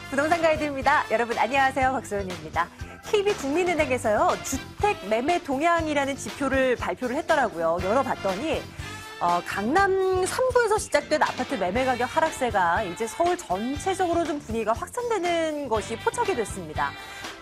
부동산 가이드입니다. 여러분 안녕하세요. 박소연입니다. KB국민은행에서요. 주택 매매 동향이라는 지표를 발표를 했더라고요. 열어봤더니 강남 3구에서 시작된 아파트 매매 가격 하락세가 이제 서울 전체적으로 좀 분위기가 확산되는 것이 포착이 됐습니다.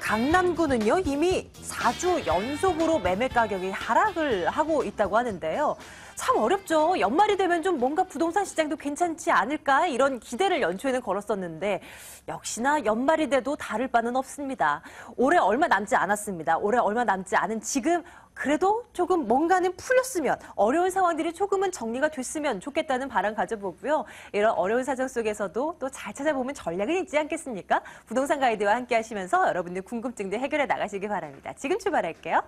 강남구는요, 이미 4주 연속으로 매매 가격이 하락을 하고 있다고 하는데요. 참 어렵죠. 연말이 되면 좀 뭔가 부동산 시장도 괜찮지 않을까 이런 기대를 연초에는 걸었었는데 역시나 연말이 돼도 다를 바는 없습니다. 올해 얼마 남지 않았습니다. 올해 얼마 남지 않은 지금 그래도 조금 뭔가는 풀렸으면 어려운 상황들이 조금은 정리가 됐으면 좋겠다는 바람 가져보고요. 이런 어려운 사정 속에서도 또 잘 찾아보면 전략은 있지 않겠습니까? 부동산 가이드와 함께 하시면서 여러분들 궁금증들 해결해 나가시기 바랍니다. 지금 출발할게요.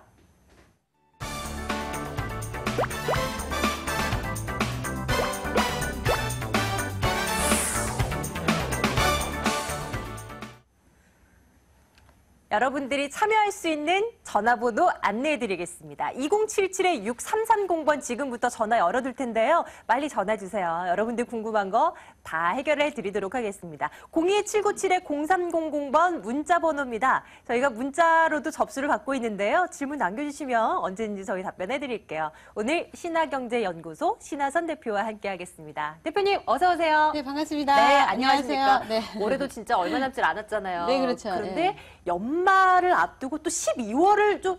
여러분들이 참여할 수 있는 전화번호 안내해드리겠습니다. 2077-6330번 지금부터 전화 열어둘 텐데요. 빨리 전화 주세요. 여러분들 궁금한 거 다 해결해 드리도록 하겠습니다. 02797-0300번 문자 번호입니다. 저희가 문자로도 접수를 받고 있는데요. 질문 남겨주시면 언제든지 저희 답변해 드릴게요. 오늘 신화경제연구소 신하선 대표와 함께 하겠습니다. 대표님 어서 오세요. 네, 반갑습니다. 네, 안녕하십니까. 네. 올해도 진짜 얼마 남지 않았잖아요. 네, 그렇죠. 그런데 네. 연말을 앞두고 또 12월을 좀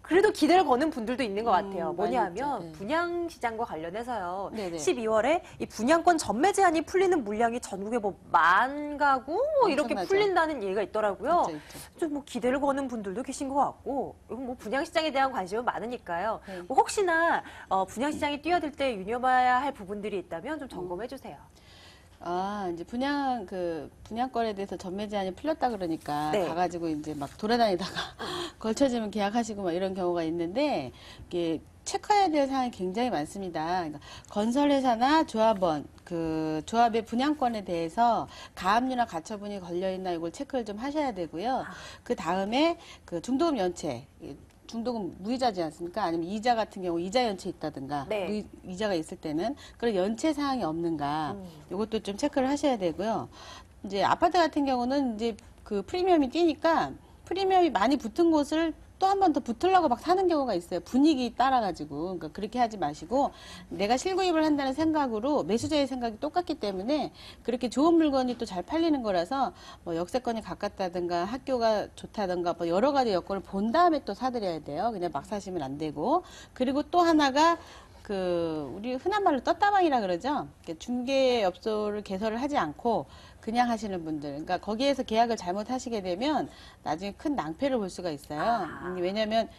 그래도 기대를 거는 분들도 있는 것 같아요. 뭐냐면 네. 분양시장과 관련해서요. 네네. 12월에 이 분양권 전매 제한이 풀리는 물량이 전국에 뭐 10,000가구 이렇게 엄청나죠. 풀린다는 얘기가 있더라고요. 있죠. 좀 뭐 기대를 거는 분들도 계신 것 같고, 이건 뭐 분양시장에 대한 관심은 많으니까요. 네. 뭐 혹시나 분양시장이 뛰어들 때 유념해야 할 부분들이 있다면 좀 점검해 주세요. 이제 분양권에 대해서 전매 제한이 풀렸다 그러니까 네. 가가지고 이제 막 돌아다니다가 걸쳐지면 계약하시고 막 이런 경우가 있는데 이게 체크해야 될 사항이 굉장히 많습니다. 그러니까 건설회사나 조합원, 그 조합의 분양권에 대해서 가압류나 가처분이 걸려있나 이걸 체크를 좀 하셔야 되고요. 그 다음에 그 중도금 연체, 중도금 무이자지 않습니까? 아니면 이자 같은 경우 이자 연체 있다든가 네. 이자가 있을 때는 그런 연체 사항이 없는가 이것도 좀 체크를 하셔야 되고요. 이제 아파트 같은 경우는 이제 그 프리미엄이 뛰니까 프리미엄이 많이 붙은 곳을 또 한 번 더 붙으려고 막 사는 경우가 있어요. 분위기 따라가지고. 그러니까 그렇게 하지 마시고 내가 실구입을 한다는 생각으로 매수자의 생각이 똑같기 때문에 그렇게 좋은 물건이 또 잘 팔리는 거라서 뭐 역세권이 가깝다든가 학교가 좋다든가 뭐 여러 가지 여건을 본 다음에 또 사드려야 돼요. 그냥 막 사시면 안 되고. 그리고 또 하나가 우리 흔한 말로 떴다방이라 그러죠. 중개업소를 개설을 하지 않고 그냥 하시는 분들. 그러니까 거기에서 계약을 잘못하시게 되면 나중에 큰 낭패를 볼 수가 있어요. 왜냐면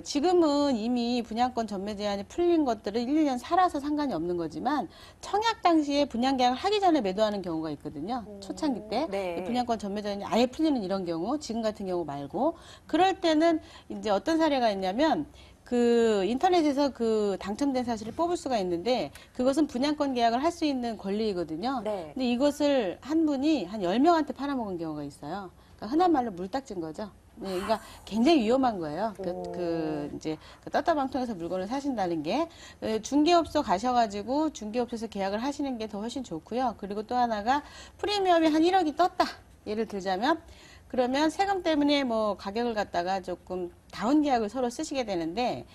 지금은 이미 분양권 전매 제한이 풀린 것들을 1, 2년 살아서 상관이 없는 거지만 청약 당시에 분양 계약을 하기 전에 매도하는 경우가 있거든요. 초창기 때. 네. 이 분양권 전매 제한이 아예 풀리는 이런 경우, 지금 같은 경우 말고. 그럴 때는 이제 어떤 사례가 있냐면 인터넷에서 당첨된 사실을 뽑을 수가 있는데 그것은 분양권 계약을 할 수 있는 권리이거든요. 네. 근데 이것을 한 분이 한 10명한테 팔아먹은 경우가 있어요. 그러니까 흔한 말로 물딱진 거죠. 네, 그러니까 굉장히 위험한 거예요. 이제 떴다방 통해서 물건을 사신다는 게 중개업소 가셔가지고 중개업소에서 계약을 하시는 게 더 훨씬 좋고요. 그리고 또 하나가 프리미엄이 한 1억이 떴다. 예를 들자면 그러면 세금 때문에 뭐 가격을 갖다가 조금 다운 계약을 서로 쓰시게 되는데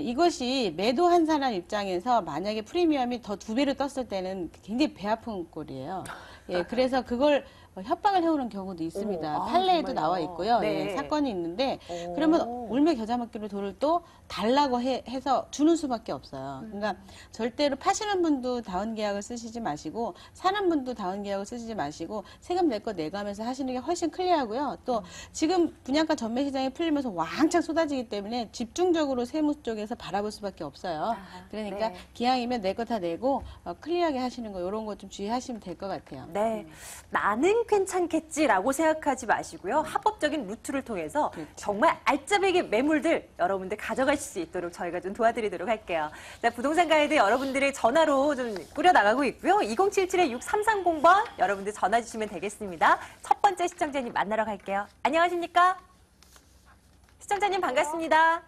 이것이 매도한 사람 입장에서 만약에 프리미엄이 더 2배로 떴을 때는 굉장히 배 아픈 꼴이에요. 예, 그래서 그걸 협박을 해오는 경우도 있습니다. 판례에도 정말요? 나와 있고요. 네. 예, 사건이 있는데 그러면 울며 겨자 먹기로 돈을 또 달라고 해서 주는 수밖에 없어요. 그러니까 절대로 파시는 분도 다운 계약을 쓰시지 마시고 사는 분도 다운 계약을 쓰시지 마시고 세금 낼 거 내가면서 하시는 게 훨씬 클리어하고요. 또 지금 분양가 전매 시장이 풀리면서 왕창 쏟아지기 때문에 집중적으로 세무 쪽에서 바라볼 수밖에 없어요. 그러니까 네. 기왕이면 내 거 다 내고 클리어하게 하시는 거 이런 거 좀 주의하시면 될 것 같아요. 네, 나는 괜찮겠지라고 생각하지 마시고요. 합법적인 루트를 통해서 그렇죠. 정말 알짜배기 매물들 여러분들 가져가실 수 있도록 저희가 좀 도와드리도록 할게요. 자, 부동산 가이드 여러분들의 전화로 좀 꾸려나가고 있고요. 2077-6330번 여러분들 전화 주시면 되겠습니다. 첫 번째 시청자님 만나러 갈게요. 안녕하십니까? 시청자님 반갑습니다.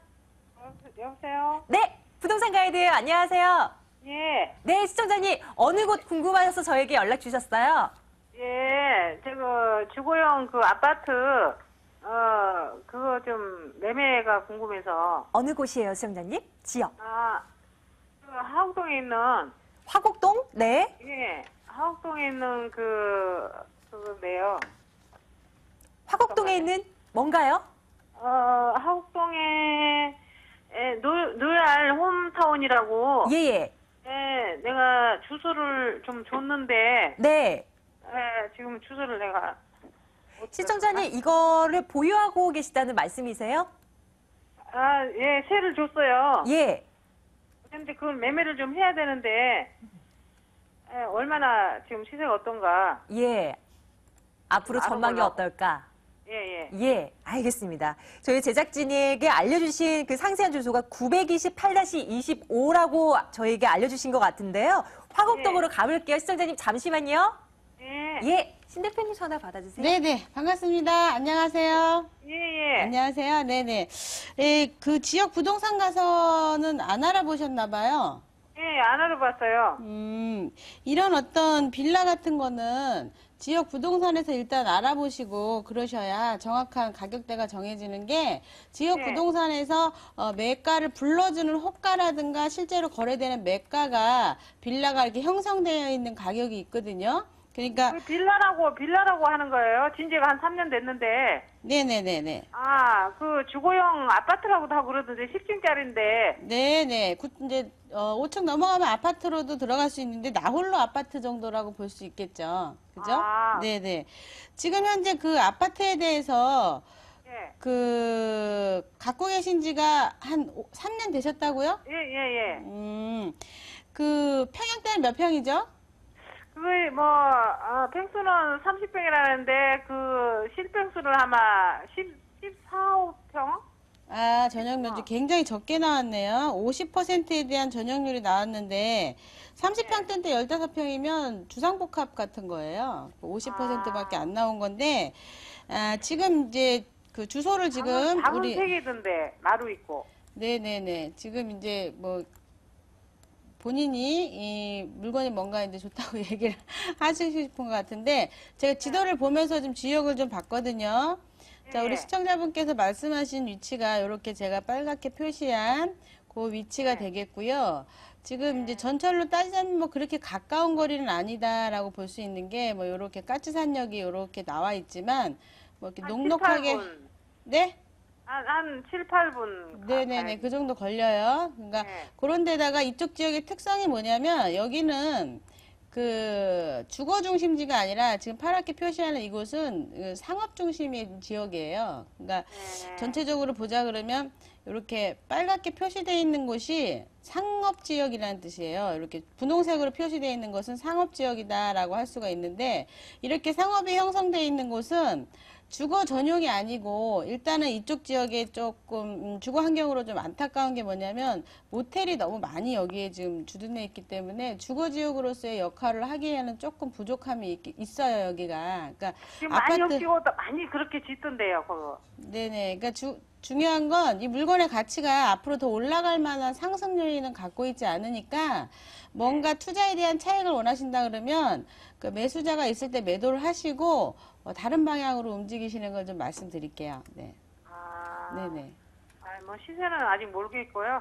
여보세요? 네, 부동산 가이드 안녕하세요. 예, 네, 시청자님 어느 곳 궁금하셔서 저에게 연락 주셨어요? 예, 저거 주거용 그 아파트 그거 좀 매매가 궁금해서. 어느 곳이에요, 시청자님? 지역. 그 하곡동에 있는 화곡동? 네. 예, 하곡동에 있는 그건데요. 화곡동에 있는 뭔가요? 하곡동에 노얄 홈타운이라고. 예, 예. 예, 내가 주소를 좀 줬는데. 네. 예, 지금 주소를 내가. 시청자님, 이거를 보유하고 계시다는 말씀이세요? 예, 세를 줬어요. 예. 근데 그걸 매매를 좀 해야 되는데, 예, 얼마나 지금 시세가 어떤가. 예. 앞으로 전망이 알아보려고. 어떨까? 예, 예. 예, 알겠습니다. 저희 제작진에게 알려주신 그 상세한 주소가 928-25라고 저에게 알려주신 것 같은데요. 화곡동으로 가볼게요. 시청자님, 잠시만요. 예, 예, 신 대표님 전화 받아주세요. 네네, 반갑습니다. 안녕하세요. 예, 예. 안녕하세요. 네네. 예, 그 지역 부동산 가서는 안 알아보셨나봐요. 예, 안 알아봤어요. 이런 어떤 빌라 같은 거는 지역 부동산에서 일단 알아보시고 그러셔야 정확한 가격대가 정해지는 게 지역 네. 부동산에서 매가를 불러주는 호가라든가 실제로 거래되는 매가가 빌라가 이렇게 형성되어 있는 가격이 있거든요. 그러니까 그 빌라라고 하는 거예요. 진지가 한 3년 됐는데. 네네네네. 그 주거용 아파트라고도 하고 그러던데 10층짜리인데. 네네. 이제 5층 넘어가면 아파트로도 들어갈 수 있는데 나홀로 아파트 정도라고 볼 수 있겠죠. 그죠? 아. 네네. 지금 현재 그 아파트에 대해서 예. 갖고 계신 지가 한 3년 되셨다고요? 예, 예, 예. 그 평형대는 몇 평이죠? 그게 평수는 30평이라는데 그 실평수는 아마 14, 5평? 아, 전용면적 굉장히 적게 나왔네요. 50%에 대한 전용률이 나왔는데 30평대인데 15평이면 주상복합 같은 거예요. 50%밖에 안 나온 건데 지금 이제 그 주소를 지금 작은 우리 색이던데 마루 있고. 네네네. 지금 이제 뭐 본인이 이 물건이 뭔가 이제 좋다고 얘기를 하시고 싶은 것 같은데 제가 지도를 보면서 좀 지역을 좀 봤거든요. 자, 우리 예. 시청자분께서 말씀하신 위치가 이렇게 제가 빨갛게 표시한 그 위치가 네. 되겠고요. 지금 이제 전철로 따지자면 뭐 그렇게 가까운 거리는 아니다라고 볼 수 있는 게 뭐 이렇게 까치산역이 이렇게 나와 있지만 뭐 이렇게 한 녹록하게 7, 8분. 네? 한 7, 8분. 네네네, 그 정도 걸려요. 그러니까 네. 그런 데다가 이쪽 지역의 특성이 뭐냐면 여기는 그 주거 중심지가 아니라 지금 파랗게 표시하는 이곳은 그 상업 중심의 지역이에요. 그러니까 네. 전체적으로 보자 그러면 이렇게 빨갛게 표시되어 있는 곳이 상업 지역이라는 뜻이에요. 이렇게 분홍색으로 표시되어 있는 것은 상업 지역이다라고 할 수가 있는데 이렇게 상업이 형성되어 있는 곳은 주거 전용이 아니고 일단은 이쪽 지역에 조금 주거 환경으로 좀 안타까운 게 뭐냐면 모텔이 너무 많이 여기에 지금 주둔해 있기 때문에 주거 지역으로서의 역할을 하기에는 조금 부족함이 있어요 여기가. 그러니까 지금 많이 없이고 많이 그렇게 짓던데요, 그거. 네네. 그러니까 중요한 건 이 물건의 가치가 앞으로 더 올라갈 만한 상승 요인은 갖고 있지 않으니까 뭔가 투자에 대한 차익을 원하신다 그러면 그 매수자가 있을 때 매도를 하시고 다른 방향으로 움직이시는 걸 좀 말씀드릴게요. 네. 네네. 뭐 시세는 아직 모르겠고요.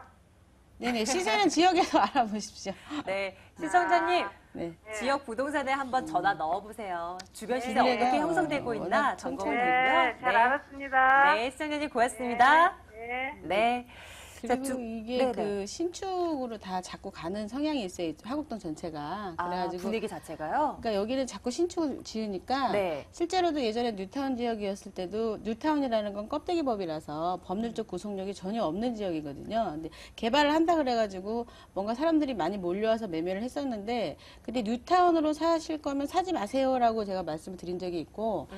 네네. 시세는 지역에서 알아보십시오. 네, 시청자님. 네. 지역 부동산에 한번 전화 넣어보세요. 주변 시세 네. 어떻게 형성되고 있나 워낙 점검을 천천히. 되고요. 네, 잘 알았습니다. 네, 시청자님 고맙습니다. 네. 네. 그리고 이게 네네. 그 신축으로 다 자꾸 가는 성향이 있어요. 화곡동 전체가. 그래가지고 분위기 자체가요? 그러니까 여기는 자꾸 신축을 지으니까 네. 실제로도 예전에 뉴타운 지역이었을 때도 뉴타운이라는 건 껍데기법이라서 법률적 구속력이 전혀 없는 지역이거든요. 근데 개발을 한다 그래가지고 뭔가 사람들이 많이 몰려와서 매매를 했었는데 근데 뉴타운으로 사실 거면 사지 마세요라고 제가 말씀을 드린 적이 있고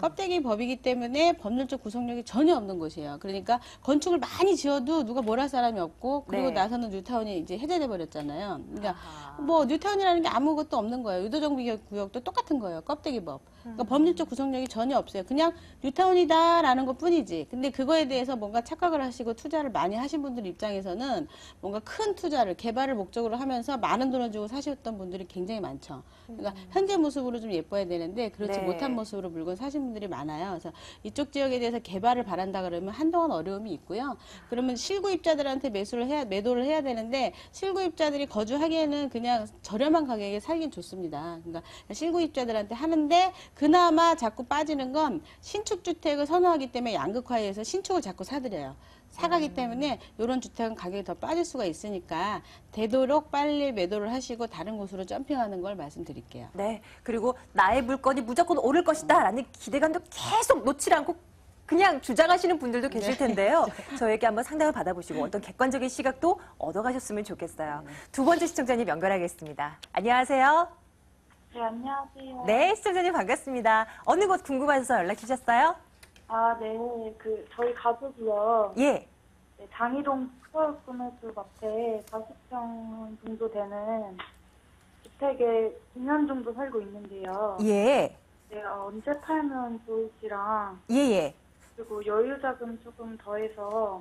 껍데기법이기 때문에 법률적 구속력이 전혀 없는 곳이에요. 그러니까 건축을 많이 지어도 들어도 누가 뭘 할 사람이 없고 그리고 네. 나서는 뉴타운이 이제 해제돼 버렸잖아요. 그러니까 아하. 뭐 뉴타운이라는 게 아무것도 없는 거예요. 유도정비구역도 똑같은 거예요. 껍데기법. 그러니까 법률적 구속력이 전혀 없어요. 그냥 뉴타운이다라는 것 뿐이지. 근데 그거에 대해서 뭔가 착각을 하시고 투자를 많이 하신 분들 입장에서는 뭔가 큰 투자를 개발을 목적으로 하면서 많은 돈을 주고 사셨던 분들이 굉장히 많죠. 그러니까 현재 모습으로 좀 예뻐야 되는데 그렇지 네. 못한 모습으로 물건 사신 분들이 많아요. 그래서 이쪽 지역에 대해서 개발을 바란다 그러면 한동안 어려움이 있고요. 그러면 실구입자들한테 매도를 해야 되는데 실구입자들이 거주하기에는 그냥 저렴한 가격에 살긴 좋습니다. 그러니까 실구입자들한테 하는데 그나마 자꾸 빠지는 건 신축 주택을 선호하기 때문에 양극화해서 신축을 자꾸 사들여요. 사가기 때문에 이런 주택은 가격이 더 빠질 수가 있으니까 되도록 빨리 매도를 하시고 다른 곳으로 점핑하는 걸 말씀드릴게요. 네. 그리고 나의 물건이 무조건 오를 것이다 라는 기대감도 계속 놓지 않고 그냥 주장하시는 분들도 계실 텐데요. 저에게 한번 상담을 받아보시고 어떤 객관적인 시각도 얻어가셨으면 좋겠어요. 두 번째 시청자님 연결하겠습니다. 안녕하세요. 네, 안녕하세요. 네, 시청자님 반갑습니다. 어느 곳 궁금하셔서 연락 주셨어요? 아, 네. 저희 가족이요. 예. 네, 장이동 서울구매숲 앞에 40평 정도 되는 주택에 2년 정도 살고 있는데요. 예. 네, 언제 팔면 좋을지랑, 예, 예. 그리고 여유자금 조금 더해서,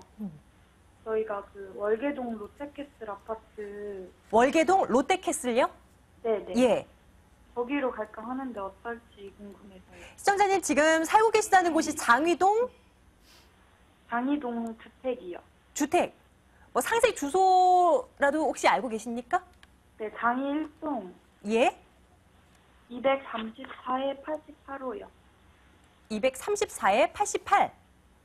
저희가 월계동 롯데캐슬 아파트, 월계동 롯데캐슬요? 네네. 예. 거기로 갈까 하는데 어떨지 궁금해서요. 시청자님 지금 살고 계시다는 곳이 장위동 장이동 주택이요. 주택. 뭐 상세 주소라도 혹시 알고 계십니까? 네, 장이 1동 예. 234에 88호요. 234에 88.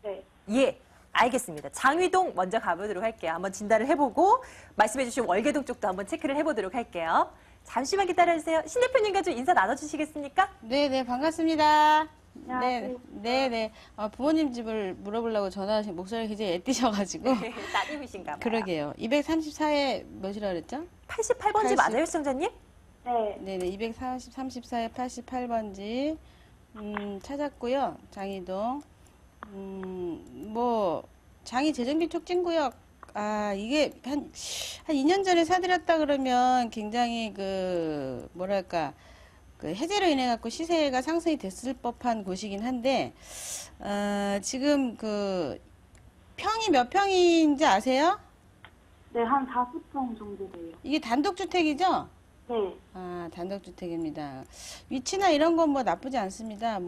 네. 예. 알겠습니다. 장위동 먼저 가보도록 할게요. 한번 진단을 해보고 말씀해주신 월계동 쪽도 한번 체크를 해보도록 할게요. 잠시만 기다려주세요. 신 대표님과 좀 인사 나눠주시겠습니까? 네, 반갑습니다. 안녕하세요. 네. 부모님 집을 물어보려고 전화하신 목소리가 굉장히 애띠셔가지고. 따님이신가 봐요. 그러게요. 234에 몇이라 그랬죠? 88번지 80. 맞아요, 시청자님? 네. 네네, 234에 88번지. 찾았고요. 장이동. 장이 재정비 촉진구역. 이게 한 2년 전에 사들였다 그러면 굉장히 해제로 인해 갖고 시세가 상승이 됐을 법한 곳이긴 한데, 지금 평이 몇 평인지 아세요? 네, 한 40평 정도 돼요. 이게 단독주택이죠? 네. 단독주택입니다. 위치나 이런 건 뭐 나쁘지 않습니다.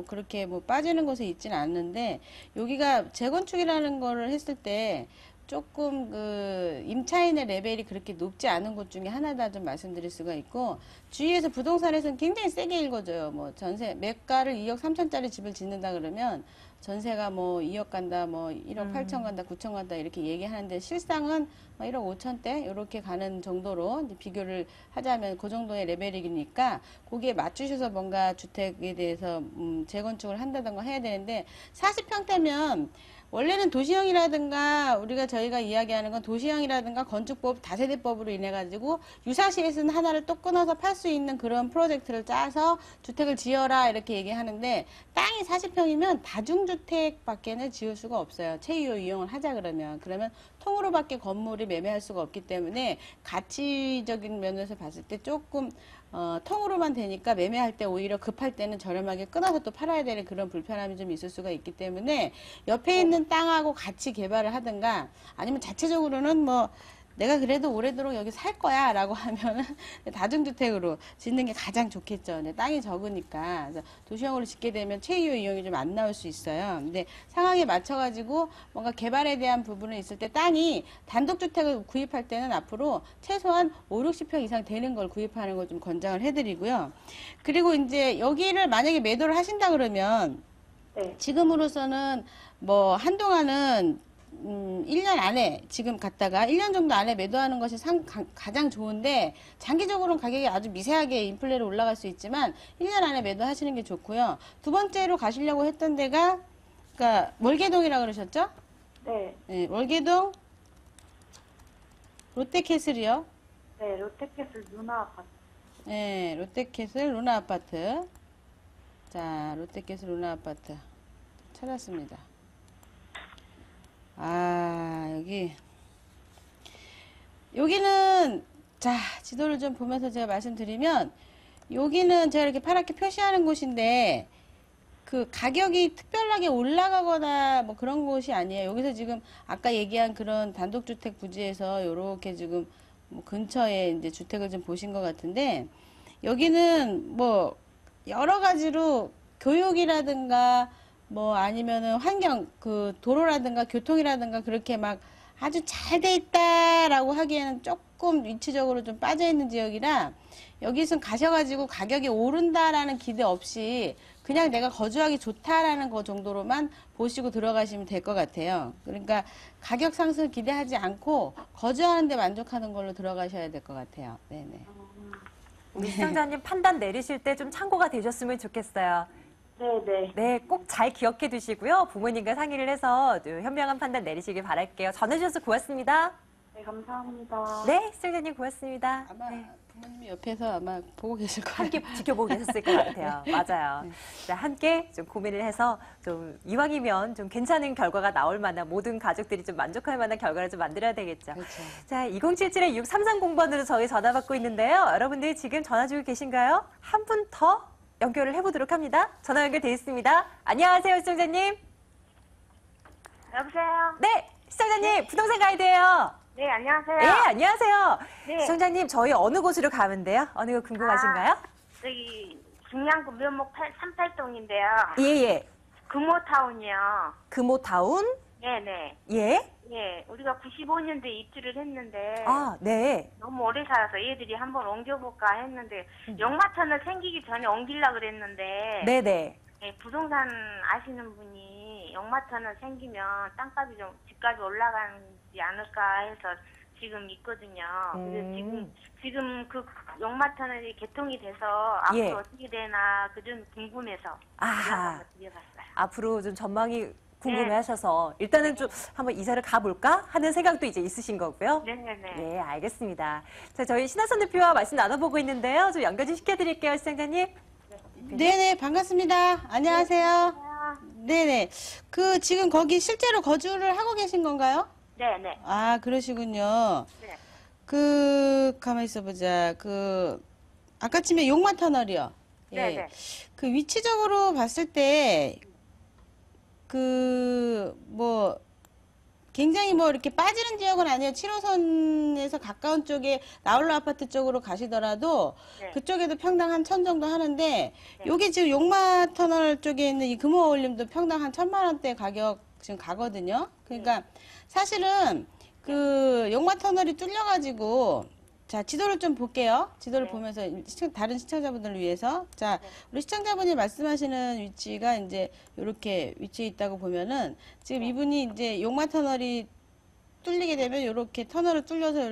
그렇게 빠지는 곳에 있지는 않는데, 여기가 재건축이라는 거를 했을 때, 조금 임차인의 레벨이 그렇게 높지 않은 곳 중에 하나다 좀 말씀드릴 수가 있고, 주위에서 부동산에서는 굉장히 세게 읽어줘요. 전세, 매가를 2억 3천짜리 집을 짓는다 그러면, 전세가 2억 간다, 1억 8천 간다, 9천 간다, 이렇게 얘기하는데, 실상은 1억 5천대, 이렇게 가는 정도로 이제 비교를 하자면 그 정도의 레벨이니까, 거기에 맞추셔서 뭔가 주택에 대해서, 재건축을 한다던가 해야 되는데, 40평대면, 원래는 도시형이라든가 저희가 이야기하는 건 도시형이라든가 건축법 다세대법으로 인해 가지고 유사시에서는 하나를 또 끊어서 팔 수 있는 그런 프로젝트를 짜서 주택을 지어라 이렇게 얘기하는데, 땅이 40평이면 다중주택밖에는 지을 수가 없어요. 체유 이용을 하자 그러면 통으로밖에 건물이 매매할 수가 없기 때문에 가치적인 면에서 봤을 때 조금 통으로만 되니까 매매할 때 오히려 급할 때는 저렴하게 끊어서 또 팔아야 되는 그런 불편함이 좀 있을 수가 있기 때문에 옆에 있는 땅하고 같이 개발을 하든가 아니면 자체적으로는 내가 그래도 오래도록 여기 살 거야 라고 하면은 다중주택으로 짓는 게 가장 좋겠죠. 근데 땅이 적으니까. 그래서 도시형으로 짓게 되면 체유 이용이 좀 안 나올 수 있어요. 근데 상황에 맞춰가지고 뭔가 개발에 대한 부분은 있을 때 땅이 단독주택을 구입할 때는 앞으로 최소한 5, 60평 이상 되는 걸 구입하는 걸 좀 권장을 해드리고요. 그리고 이제 여기를 만약에 매도를 하신다 그러면 네. 지금으로서는 한동안은 1년 안에 지금 갔다가 1년 정도 안에 매도하는 것이 가장 좋은데, 장기적으로는 가격이 아주 미세하게 인플레로 올라갈 수 있지만 1년 안에 매도하시는 게 좋고요. 두 번째로 가시려고 했던 데가 월계동이라고 그러셨죠? 네. 네, 월계동 롯데캐슬이요. 네, 롯데캐슬 누나 아파트. 네, 롯데캐슬 루나 아파트. 자, 롯데캐슬 루나 아파트 찾았습니다. 여기는, 자, 지도를 좀 보면서 제가 말씀드리면, 여기는 제가 이렇게 파랗게 표시하는 곳인데, 그 가격이 특별하게 올라가거나 뭐 그런 곳이 아니에요. 여기서 지금 아까 얘기한 그런 단독주택 부지에서 요렇게 지금 뭐 근처에 이제 주택을 좀 보신 것 같은데, 여기는 뭐 여러 가지로 교육이라든가 뭐 아니면은 환경, 그 도로라든가 교통이라든가 그렇게 막 아주 잘 돼 있다라고 하기에는 조금 위치적으로 좀 빠져 있는 지역이라 여기서 가셔가지고 가격이 오른다라는 기대 없이 그냥 내가 거주하기 좋다라는 거 정도로만 보시고 들어가시면 될 것 같아요. 그러니까 가격 상승 기대하지 않고 거주하는 데 만족하는 걸로 들어가셔야 될 것 같아요. 네네. 우리 시청자님 판단 내리실 때 좀 참고가 되셨으면 좋겠어요. 네네. 네, 꼭 잘 기억해 두시고요. 부모님과 상의를 해서 현명한 판단 내리시길 바랄게요. 전해주셔서 고맙습니다. 네, 감사합니다. 네, 시청자님 고맙습니다. 아마 부모님이 옆에서 아마 보고 계실 거예요. 함께 지켜보고 계셨을 것 같아요. 맞아요. 자, 함께 좀 고민을 해서 좀 이왕이면 좀 괜찮은 결과가 나올 만한 모든 가족들이 좀 만족할 만한 결과를 좀 만들어야 되겠죠. 그렇죠. 자, 2077-6330번으로 저희 전화 받고 있는데요. 여러분들 지금 전화 주고 계신가요? 한 분 더 연결을 해보도록 합니다. 전화 연결돼 있습니다. 안녕하세요, 시청자님. 여보세요? 네, 시청자님 부동산 가이드예요. 네, 안녕하세요. 네, 안녕하세요. 네. 시청자님 저희 어느 곳으로 가면 돼요? 어느 곳 궁금하신가요? 저기 중량구 면목 38동인데요. 예. 금호타운이요. 금호타운? 네네. 예. 예, 우리가 95년도에 입주를 했는데 아, 네. 너무 오래 살아서 애들이 한번 옮겨볼까 했는데 역마터널 생기기 전에 옮기려고 그랬는데 네네. 예, 부동산 아시는 분이 역마터널 생기면 땅값이 좀 집값이 올라가지 않을까 해서 지금 있거든요. 그래서 지금 그 역마터널이 개통이 돼서 앞으로 예. 어떻게 되나 그 좀 궁금해서 아하. 드려봤어요. 앞으로 좀 전망이 궁금해하셔서 일단은 좀 한번 이사를 가볼까 하는 생각도 이제 있으신 거고요. 네네네. 네, 알겠습니다. 자, 저희 신하선 대표와 말씀 나눠보고 있는데요. 좀 연결 좀 시켜드릴게요, 시청자님. 네네, 반갑습니다. 안녕하세요. 네네. 그, 지금 거기 실제로 거주를 하고 계신 건가요? 네네. 아, 그러시군요. 네. 가만히 있어보자. 아까쯤에 용마 터널이요. 예. 네네. 그 위치적으로 봤을 때, 굉장히 이렇게 빠지는 지역은 아니에요. 7호선에서 가까운 쪽에 나홀로 아파트 쪽으로 가시더라도 네. 그쪽에도 평당 한 1,000 정도 하는데 여기 지금 용마 터널 쪽에 있는 이 금호 어울림도 평당 한 1,000만 원대 가격 지금 가거든요. 그러니까 사실은 그 용마 터널이 뚫려가지고 자, 지도를 좀 볼게요. 지도를 보면서 다른 시청자분들을 위해서. 자, 우리 시청자분이 말씀하시는 위치가 이제 이렇게 위치에 있다고 보면은 지금 이분이 이제 용마 터널이 뚫리게 되면 이렇게 터널을 뚫려서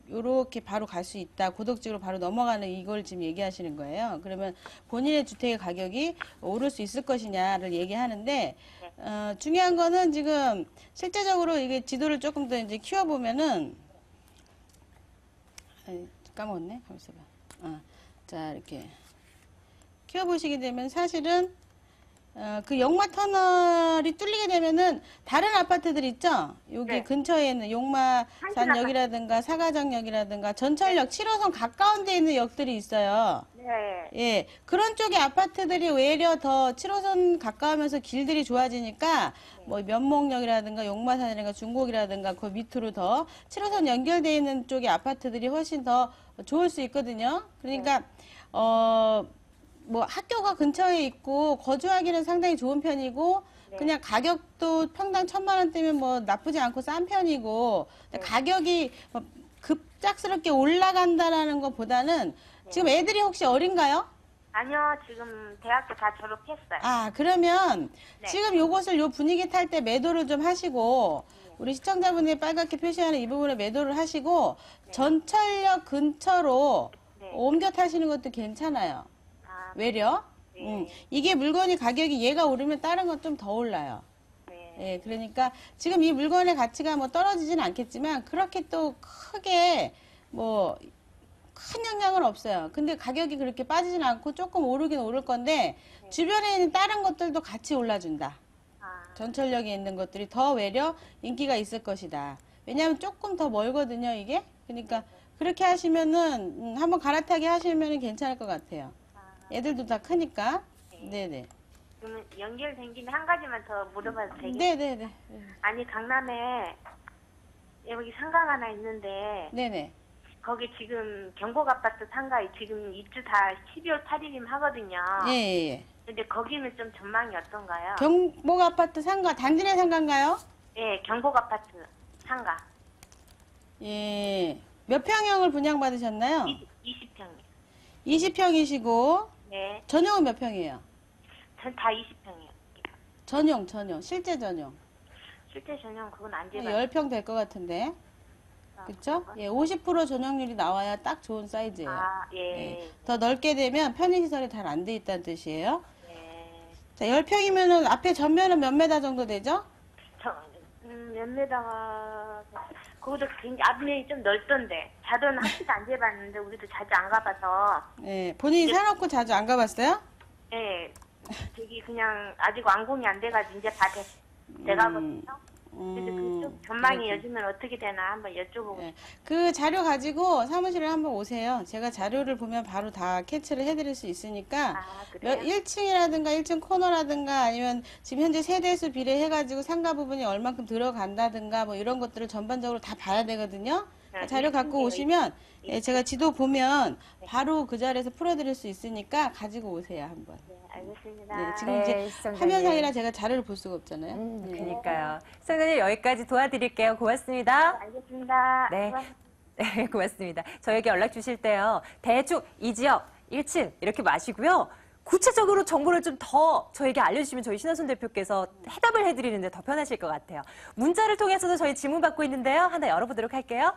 요렇게 바로 갈 수 있다. 고덕지구로 바로 넘어가는 이걸 지금 얘기하시는 거예요. 그러면 본인의 주택의 가격이 오를 수 있을 것이냐를 얘기하는데, 중요한 거는 지금 실제적으로 이게 지도를 조금 더 이제 키워보면은 까먹었네. 가만있어 봐. 자, 이렇게 키워보시게 되면 사실은 그 용마 터널이 뚫리게 되면은 다른 아파트들 있죠? 여기 네. 근처에 있는 용마산역이라든가 사가정역이라든가 전철역 7호선 가까운 데 있는 역들이 있어요. 네. 예, 그런 쪽의 아파트들이 오히려 더 7호선 가까우면서 길들이 좋아지니까 뭐 면목역이라든가 용마산이라든가 중곡이라든가 그 밑으로 더 7호선 연결되어 있는 쪽의 아파트들이 훨씬 더 좋을 수 있거든요. 그러니까 뭐 학교가 근처에 있고 거주하기는 상당히 좋은 편이고 그냥 가격도 평당 1,000만 원대면 뭐 나쁘지 않고 싼 편이고 근데 가격이 뭐 급작스럽게 올라간다라는 것보다는 지금 애들이 혹시 어린가요? 아니요, 지금 대학교 다 졸업했어요. 아, 그러면 네. 지금 요것을 요 분위기 탈 때 매도를 좀 하시고 우리 시청자분이 빨갛게 표시하는 이 부분에 매도를 하시고 전철역 근처로 네. 옮겨 타시는 것도 괜찮아요. 아, 외려? 네. 이게 물건이 가격이 얘가 오르면 다른 건 좀 더 올라요. 네. 예, 그러니까 지금 이 물건의 가치가 뭐 떨어지진 않겠지만 그렇게 또 크게 뭐 큰 영향은 없어요. 근데 가격이 그렇게 빠지진 않고 조금 오르긴 오를 건데 주변에 있는 다른 것들도 같이 올라준다. 아, 전철역에 있는 것들이 더 외려 인기가 있을 것이다. 왜냐하면 조금 더 멀거든요, 이게. 그러니까 그렇게 하시면은 한번 갈아타기 하시면은 괜찮을 것 같아요. 애들도 다 크니까. 네네. 그러면 연결된 김에 한 가지만 더 물어봐도 되겠어요? 네네네. 아니 강남에 여기 상가가 하나 있는데 네네. 거기 지금 경복 아파트 상가에 지금 입주 다 12월 8일이면 하거든요. 예. 근데 거기는 좀 전망이 어떤가요? 경복 아파트 상가, 단지 내 상가인가요? 예, 경복 아파트 상가. 예. 몇 평형을 분양받으셨나요? 20평이요. 20평이시고, 네, 전용은 몇 평이에요? 전 다 20평이요. 전용, 실제 전용. 실제 전용 그건 안 돼요. 10평 될 것 같은데. 그쵸? 예, 50% 전용률이 나와야 딱 좋은 사이즈예요. 아, 예. 예. 더 넓게 되면 편의시설이 잘 안 돼 있다는 뜻이에요. 예. 자, 10평이면은 앞에 전면은 몇 메다 정도 되죠? 몇 메다가 그것도 굉장히 앞면이 좀 넓던데 자도는 한 번도 안 재봤는데 우리도 자주 안 가봐서 예, 본인이 사놓고 자주 안 가봤어요? 예 되게 그냥 아직 완공이 안 돼가지고 이제 다 돼가거든요. 그래서 그쪽 전망이 요즘은 어떻게 되나 한번 여쭤보고 네. 그 자료 가지고 사무실에 한번 오세요. 제가 자료를 보면 바로 다 캐치를 해드릴 수 있으니까 아, 그래요? 1층이라든가 1층 코너라든가 아니면 지금 현재 세대수 비례해가지고 상가 부분이 얼만큼 들어간다든가 뭐 이런 것들을 전반적으로 다 봐야 되거든요. 네, 자료 갖고 오시면 예, 제가 지도 보면 바로 그 자리에서 풀어드릴 수 있으니까 가지고 오세요 한번. 네, 알겠습니다. 네, 지금 네, 이제 시청자님. 화면상이라 제가 자료를 볼 수가 없잖아요. 네. 그러니까요. 시청자님 여기까지 도와드릴게요. 고맙습니다. 알겠습니다. 네. 네, 고맙습니다. 저에게 연락 주실 때요. 대충 이 지역 1층 이렇게 마시고요. 구체적으로 정보를 좀 더 저에게 알려주시면 저희 신한순 대표께서 해답을 해드리는데 더 편하실 것 같아요. 문자를 통해서도 저희 질문 받고 있는데요. 하나 열어보도록 할게요.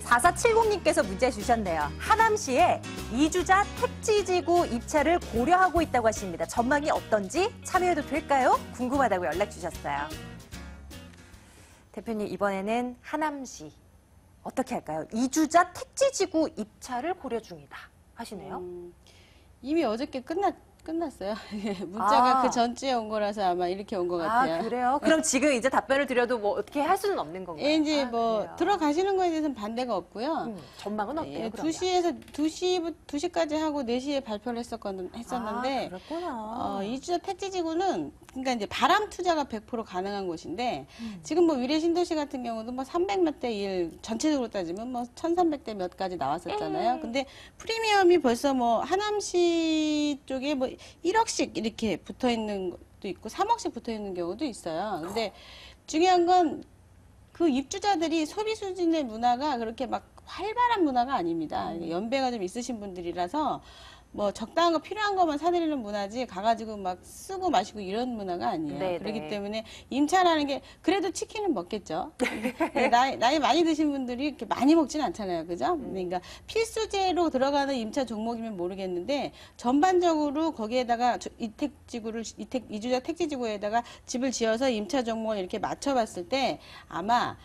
4470님께서 문자 주셨네요. 하남시에 이주자 택지지구 입찰을 고려하고 있다고 하십니다. 전망이 어떤지 참여해도 될까요? 궁금하다고 연락 주셨어요. 대표님, 이번에는 하남시 어떻게 할까요? 이주자 택지지구 입찰을 고려 중이다 하시네요. 이미 어저께 끝났어요. 문자가 아. 그 전주에 온 거라서 아마 이렇게 온 것 같아요. 아, 그래요? 그럼 지금 이제 답변을 드려도 뭐 어떻게 할 수는 없는 건가요? 예, 이제 뭐 그래요. 들어가시는 거에 대해서는 반대가 없고요. 전망은 어때요? 예, 그러면? 2시까지 하고 4시에 발표를 했었는데 아, 그렇구나. 이주자 택지지구는 그러니까 이제 바람 투자가 100% 가능한 곳인데 지금 뭐 위례 신도시 같은 경우도 뭐 300몇 대 1 전체적으로 따지면 뭐 1300대 몇 가지 나왔었잖아요. 근데 프리미엄이 벌써 뭐 하남시 쪽에 뭐 1억씩 이렇게 붙어 있는 것도 있고 3억씩 붙어 있는 경우도 있어요. 근데 중요한 건 그 입주자들이 소비 수준의 문화가 그렇게 막 활발한 문화가 아닙니다. 연배가 좀 있으신 분들이라서 뭐 적당한 거 필요한 것만 사드리는 문화지 가가지고 막 쓰고 마시고 이런 문화가 아니에요. 네네. 그렇기 때문에 임차라는 게 그래도 치킨은 먹겠죠. 나이 많이 드신 분들이 이렇게 많이 먹지는 않잖아요. 그죠? 그러니까 필수제로 들어가는 임차 종목이면 모르겠는데 전반적으로 거기에다가 이주자 택지지구에다가 집을 지어서 임차 종목을 이렇게 맞춰봤을 때 아마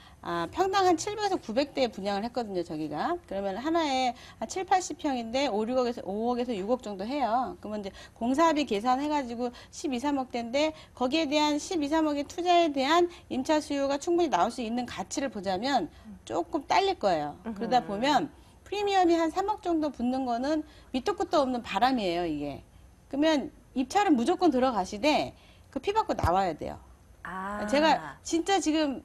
평당 한 700에서 900대에 분양을 했거든요, 저기가. 그러면 하나에 한 7, 80평인데 5억에서 6억 정도 해요. 그러면 이제 공사비 계산해가지고 12, 3억대인데 거기에 대한 12, 3억의 투자에 대한 임차 수요가 충분히 나올 수 있는 가치를 보자면 조금 딸릴 거예요. 그러다 보면 프리미엄이 한 3억 정도 붙는 거는 밑도 끝도 없는 바람이에요, 이게. 그러면 입찰은 무조건 들어가시되 그 피 받고 나와야 돼요. 아. 제가 진짜 지금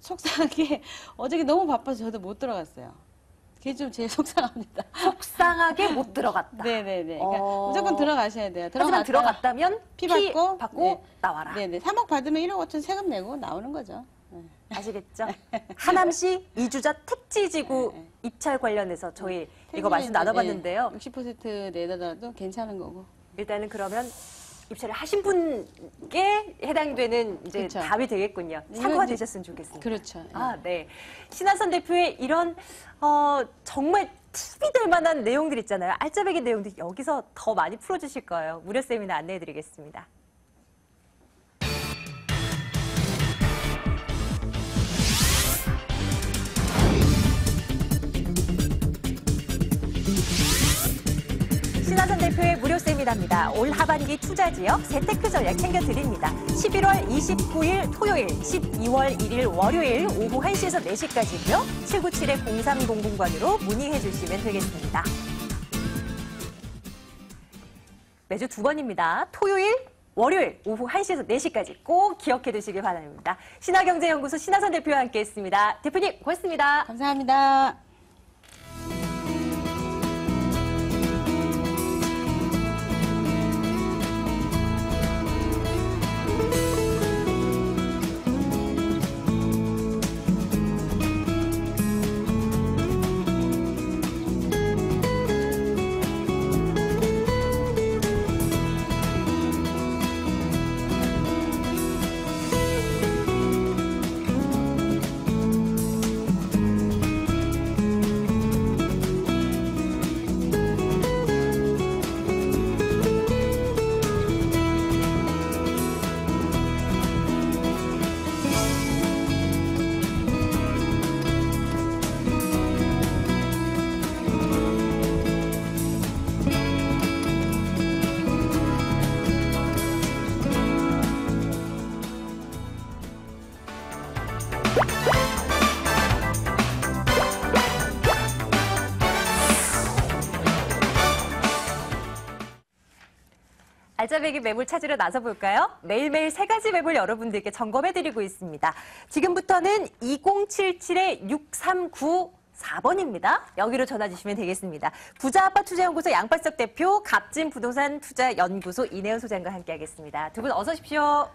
속상하게 어저께 너무 바빠서 저도 못 들어갔어요. 그게 좀 제일 속상합니다. 속상하게 못 들어갔다. 네네네. 그러니까 무조건 들어가셔야 돼요. 하지만 들어갔다면 피 받고, 네. 나와라. 네네. 3억 받으면 1억 5천 세금 내고 나오는 거죠. 네. 아시겠죠? 하남시 이주자 택지지구 입찰 관련해서 저희 이거 말씀 나눠봤는데요. 60% 내다더라도 괜찮은 거고. 일단은 그러면 입찰을 하신 분께 해당되는 이제 그쵸. 답이 되겠군요. 이건 참고가 이제- 되셨으면 좋겠습니다. 그렇죠. 아, 네. 신한선 대표의 이런 정말 팁이 될 만한 내용들 있잖아요. 알짜배기 내용들 여기서 더 많이 풀어주실 거예요. 무료 세미나 안내해드리겠습니다. 신하선 대표의 무료 세미나입니다. 올 하반기 투자 지역 재테크 전략 챙겨드립니다. 11월 29일 토요일, 12월 1일 월요일 오후 1시에서 4시까지고요. 797-0300번으로 문의해 주시면 되겠습니다. 매주 2번입니다. 토요일, 월요일 오후 1시에서 4시까지 꼭 기억해 두시기 바랍니다. 신화경제연구소 신하선 대표와 함께했습니다. 대표님 고맙습니다. 감사합니다. 알짜배기 매물 찾으러 나서볼까요? 매일매일 3가지 매물 여러분들께 점검해드리고 있습니다. 지금부터는 2077-6394번입니다. 여기로 전화 주시면 되겠습니다. 부자아파투자연구소 양팔석 대표, 갑진부동산투자연구소 이내은 소장과 함께하겠습니다. 두 분 어서 오십시오.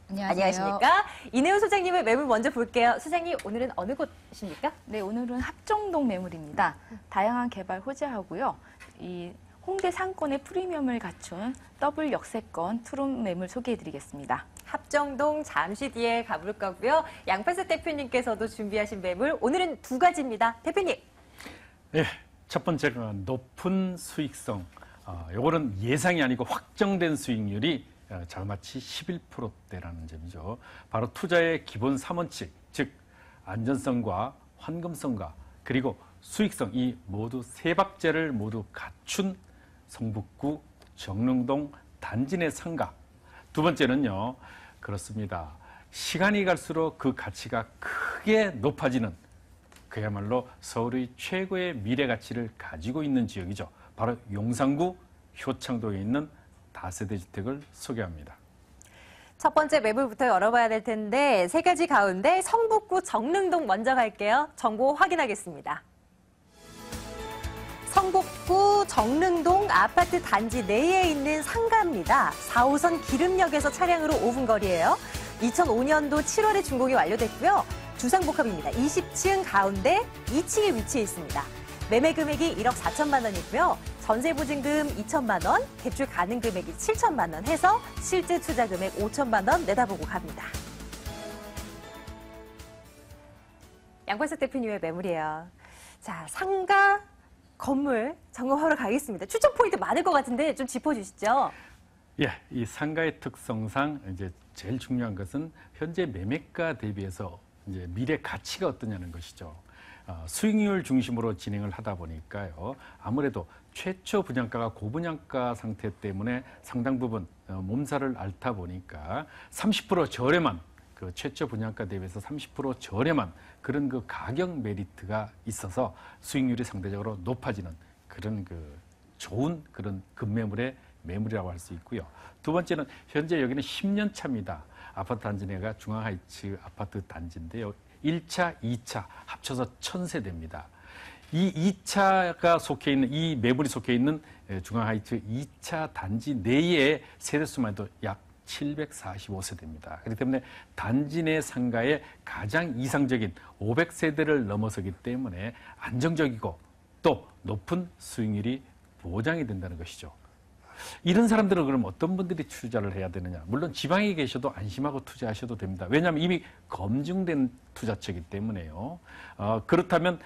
안녕하십니까? 이내은 소장님의 매물 먼저 볼게요. 소장님, 오늘은 어느 곳입니까? 네, 오늘은 합정동 매물입니다. 다양한 개발 호재하고요. 이 홍대 상권의 프리미엄을 갖춘 더블 역세권 투룸 매물 소개해드리겠습니다. 합정동 잠시 뒤에 가볼 거고요. 양팔석 대표님께서도 준비하신 매물 오늘은 2가지입니다. 대표님. 네, 첫 번째가 높은 수익성. 요거는 예상이 아니고 확정된 수익률이 자그마치 11%대라는 점이죠. 바로 투자의 기본 3원칙, 즉 안전성과 환금성과 그리고 수익성, 이 모두 세 박제를 모두 갖춘 성북구 정릉동 단지 내 상가. 두 번째는요, 그렇습니다. 시간이 갈수록 그 가치가 크게 높아지는 그야말로 서울의 최고의 미래 가치를 가지고 있는 지역이죠. 바로 용산구 효창동에 있는 다세대 주택을 소개합니다. 첫 번째 매물부터 열어봐야 될 텐데 3가지 가운데 성북구 정릉동 먼저 갈게요. 정보 확인하겠습니다. 성북구 정릉동 아파트 단지 내에 있는 상가입니다. 4호선 기름역에서 차량으로 5분 거리예요. 2005년도 7월에 준공이 완료됐고요. 주상복합입니다. 20층 가운데 2층에 위치해 있습니다. 매매 금액이 1억 4천만 원이고요. 전세 보증금 2천만 원, 대출 가능 금액이 7천만 원 해서 실제 투자 금액 5천만 원 내다보고 갑니다. 양팔석 대표님의 매물이에요. 자, 상가 건물 점검하러 가겠습니다. 추천 포인트 많을 것 같은데 좀 짚어주시죠. 예, 이 상가의 특성상 이제 제일 중요한 것은 현재 매매가 대비해서 이제 미래 가치가 어떠냐는 것이죠. 수익률 중심으로 진행을 하다 보니까요. 아무래도 최초 분양가가 고분양가 상태 때문에 상당 부분 몸살을 앓다 보니까 30% 저렴한 그 최초 분양가 대비해서 30% 저렴한 그런 그 가격 메리트가 있어서 수익률이 상대적으로 높아지는 그런 그 좋은 그런 급매물의 매물이라고 할 수 있고요. 두 번째는 현재 여기는 10년 차입니다. 아파트 단지 내가 중앙하이츠 아파트 단지인데요. 1차, 2차 합쳐서 1000세대입니다. 이 2차가 속해 있는, 이 매물이 속해 있는 중앙하이츠 2차 단지 내의 세대수만 해도 약 745세대입니다. 그렇기 때문에 단지 내 상가의 가장 이상적인 500세대를 넘어서기 때문에 안정적이고 또 높은 수익률이 보장이 된다는 것이죠. 이런 사람들은 그럼 어떤 분들이 투자를 해야 되느냐? 물론 지방에 계셔도 안심하고 투자하셔도 됩니다. 왜냐하면 이미 검증된 투자처이기 때문에요. 그렇다면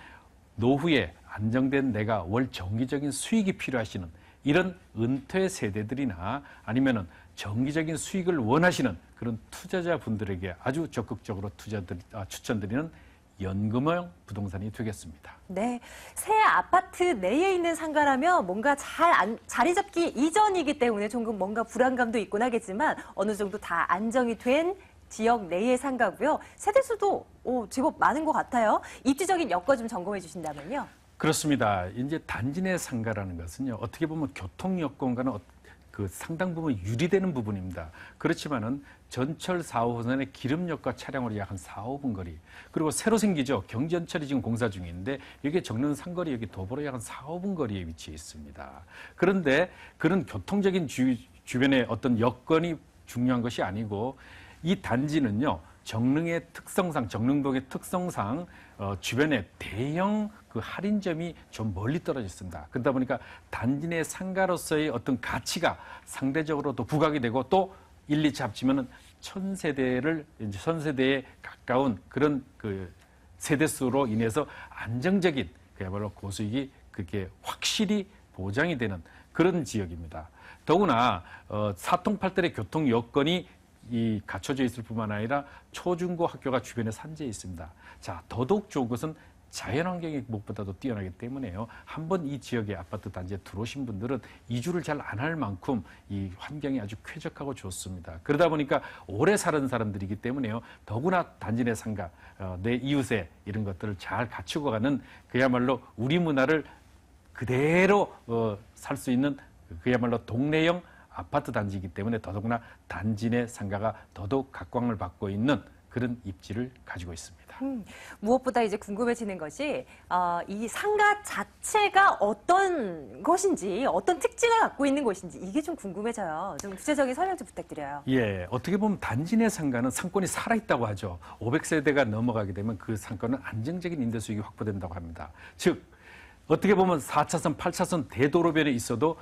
노후에 안정된 내가 월 정기적인 수익이 필요하시는 이런 은퇴 세대들이나 아니면은 정기적인 수익을 원하시는 그런 투자자분들에게 아주 적극적으로 추천드리는 연금형 부동산이 되겠습니다. 네, 새 아파트 내에 있는 상가라면 뭔가 자리 잡기 이전이기 때문에 조금 뭔가 불안감도 있곤 하겠지만 어느 정도 다 안정이 된 지역 내의 상가고요. 세대수도 제법 많은 것 같아요. 입지적인 여건 좀 점검해 주신다면요. 그렇습니다. 이제 단지 내 상가라는 것은요, 어떻게 보면 교통 여건과는 그 상당 부분 유리되는 부분입니다. 그렇지만은 전철 4호선의 기름역과 차량으로 약 한 4, 5분 거리. 그리고 새로 생기죠. 경전철이 지금 공사 중인데 여기에 정릉 상거리 여기 도보로 약 한 4, 5분 거리에 위치해 있습니다. 그런데 그런 교통적인 주변의 어떤 여건이 중요한 것이 아니고 이 단지는요. 정릉의 특성상, 정릉동의 특성상 주변에 대형 그 할인점이 좀 멀리 떨어져 있습니다. 그러다 보니까 단지 내 상가로서의 어떤 가치가 상대적으로 또 부각이 되고 또 1, 2차 합치면은 1000세대를 이제 1000세대에 가까운 그런 그 세대수로 인해서 안정적인 그야말로 고수익이 그게 확실히 보장이 되는 그런 지역입니다. 더구나 사통팔달의 교통 여건이 갖춰져 있을 뿐만 아니라 초중고 학교가 주변에 산재해 있습니다. 자, 더더욱 좋은 것은 자연환경이 무엇보다도 뛰어나기 때문에요. 한번 이 지역의 아파트 단지에 들어오신 분들은 이주를 잘 안 할 만큼 이 환경이 아주 쾌적하고 좋습니다. 그러다 보니까 오래 사는 사람들이기 때문에요. 더구나 단지 내 상가, 내 이웃에 이런 것들을 잘 갖추고 가는 그야말로 우리 문화를 그대로 살 수 있는 그야말로 동네형 아파트 단지이기 때문에 더더구나 단지 내 상가가 더더욱 각광을 받고 있는 그런 입지를 가지고 있습니다. 무엇보다 이제 궁금해지는 것이 이 상가 자체가 어떤 것인지, 어떤 특징을 갖고 있는 것인지 이게 좀 궁금해져요. 좀 구체적인 설명 좀 부탁드려요. 예, 어떻게 보면 단지 내 상가는 상권이 살아있다고 하죠. 500세대가 넘어가게 되면 그 상권은 안정적인 임대 수익이 확보된다고 합니다. 즉, 어떻게 보면 4차선, 8차선 대도로변에 있어도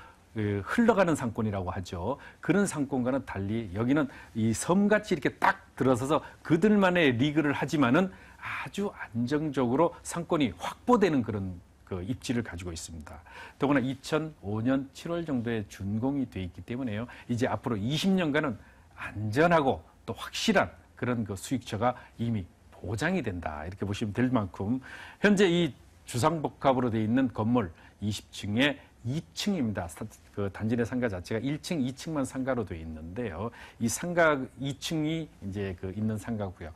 흘러가는 상권이라고 하죠. 그런 상권과는 달리 여기는 이 섬같이 이렇게 딱 들어서서 그들만의 리그를 하지만은 아주 안정적으로 상권이 확보되는 그런 그 입지를 가지고 있습니다. 더구나 2005년 7월 정도에 준공이 돼 있기 때문에요. 이제 앞으로 20년간은 안전하고 또 확실한 그런 그 수익처가 이미 보장이 된다. 이렇게 보시면 될 만큼 현재 이 주상복합으로 돼 있는 건물 20층에 2층입니다. 그 단지 내 상가 자체가 1층, 2층만 상가로 되어 있는데요. 이 상가 2층이 이제 그 있는 상가고요.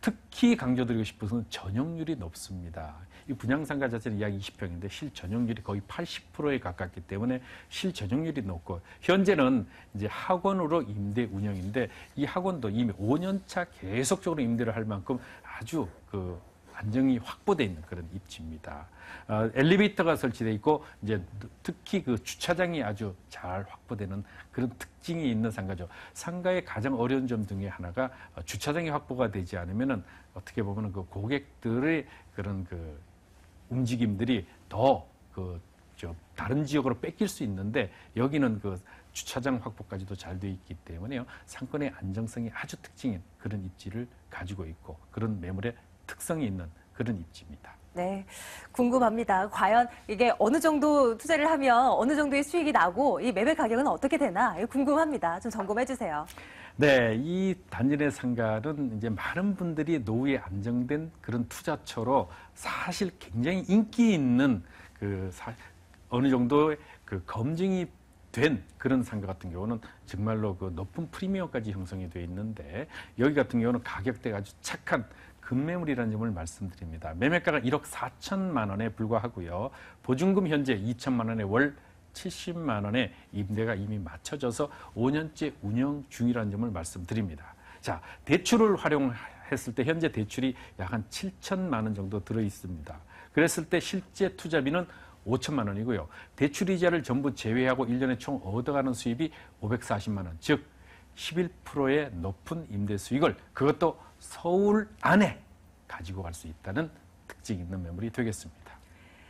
특히 강조드리고 싶은 것은 전용률이 높습니다. 이 분양상가 자체는 약 20평인데 실전용률이 거의 80%에 가깝기 때문에 실전용률이 높고 현재는 이제 학원으로 임대 운영인데 이 학원도 이미 5년차 계속적으로 임대를 할 만큼 아주 그 안정이 확보되어 있는 그런 입지입니다. 엘리베이터가 설치되어 있고 이제 특히 그 주차장이 아주 잘 확보되는 그런 특징이 있는 상가죠. 상가의 가장 어려운 점 중에 하나가 주차장이 확보가 되지 않으면은 어떻게 보면 그 고객들의 그런 그 움직임들이 더 다른 지역으로 뺏길 수 있는데 여기는 그 주차장 확보까지도 잘 되어 있기 때문에요. 상권의 안정성이 아주 특징인 그런 입지를 가지고 있고 그런 매물의 특성이 있는 그런 입지입니다. 네, 궁금합니다. 과연 이게 어느 정도 투자를 하면 어느 정도의 수익이 나고 이 매매 가격은 어떻게 되나 궁금합니다. 좀 점검해 주세요. 네, 이 단지 내 상가는 이제 많은 분들이 노후에 안정된 그런 투자처로 사실 굉장히 인기 있는 어느 정도의 그 검증이 된 그런 상가 같은 경우는 정말로 그 높은 프리미엄까지 형성이 되어 있는데 여기 같은 경우는 가격대가 아주 착한 급매물이라는 점을 말씀드립니다. 매매가가 1억 4천만 원에 불과하고요. 보증금 현재 2천만 원에 월 70만 원에 임대가 이미 맞춰져서 5년째 운영 중이라는 점을 말씀드립니다. 자, 대출을 활용했을 때 현재 대출이 약 한 7천만 원 정도 들어 있습니다. 그랬을 때 실제 투자비는 5천만 원이고요. 대출 이자를 전부 제외하고 1년에 총 얻어가는 수입이 540만 원, 즉 11%의 높은 임대 수익을 그것도 서울 안에 가지고 갈 수 있다는 특징이 있는 매물이 되겠습니다.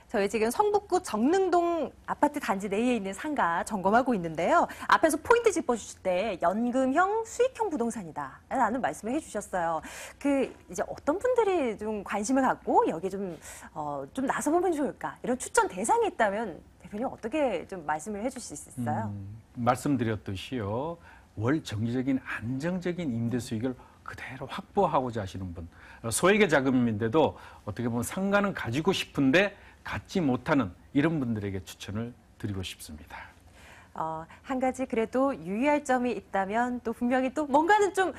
저희 지금 성북구 정릉동 아파트 단지 내에 있는 상가 점검하고 있는데요. 앞에서 포인트 짚어주실 때 연금형, 수익형 부동산이다 라는 말씀을 해주셨어요. 이제 어떤 분들이 좀 관심을 갖고 여기에 좀 나서보면 좋을까? 이런 추천 대상이 있다면 대표님 어떻게 좀 말씀을 해주실 수 있어요? 말씀드렸듯이요. 월 정기적인 안정적인 임대 수익을 그대로 확보하고자 하시는 분, 소액의 자금인데도 어떻게 보면 상가는 가지고 싶은데 갖지 못하는 이런 분들에게 추천을 드리고 싶습니다. 한 가지 그래도 유의할 점이 있다면 또 분명히 또 뭔가는 좀,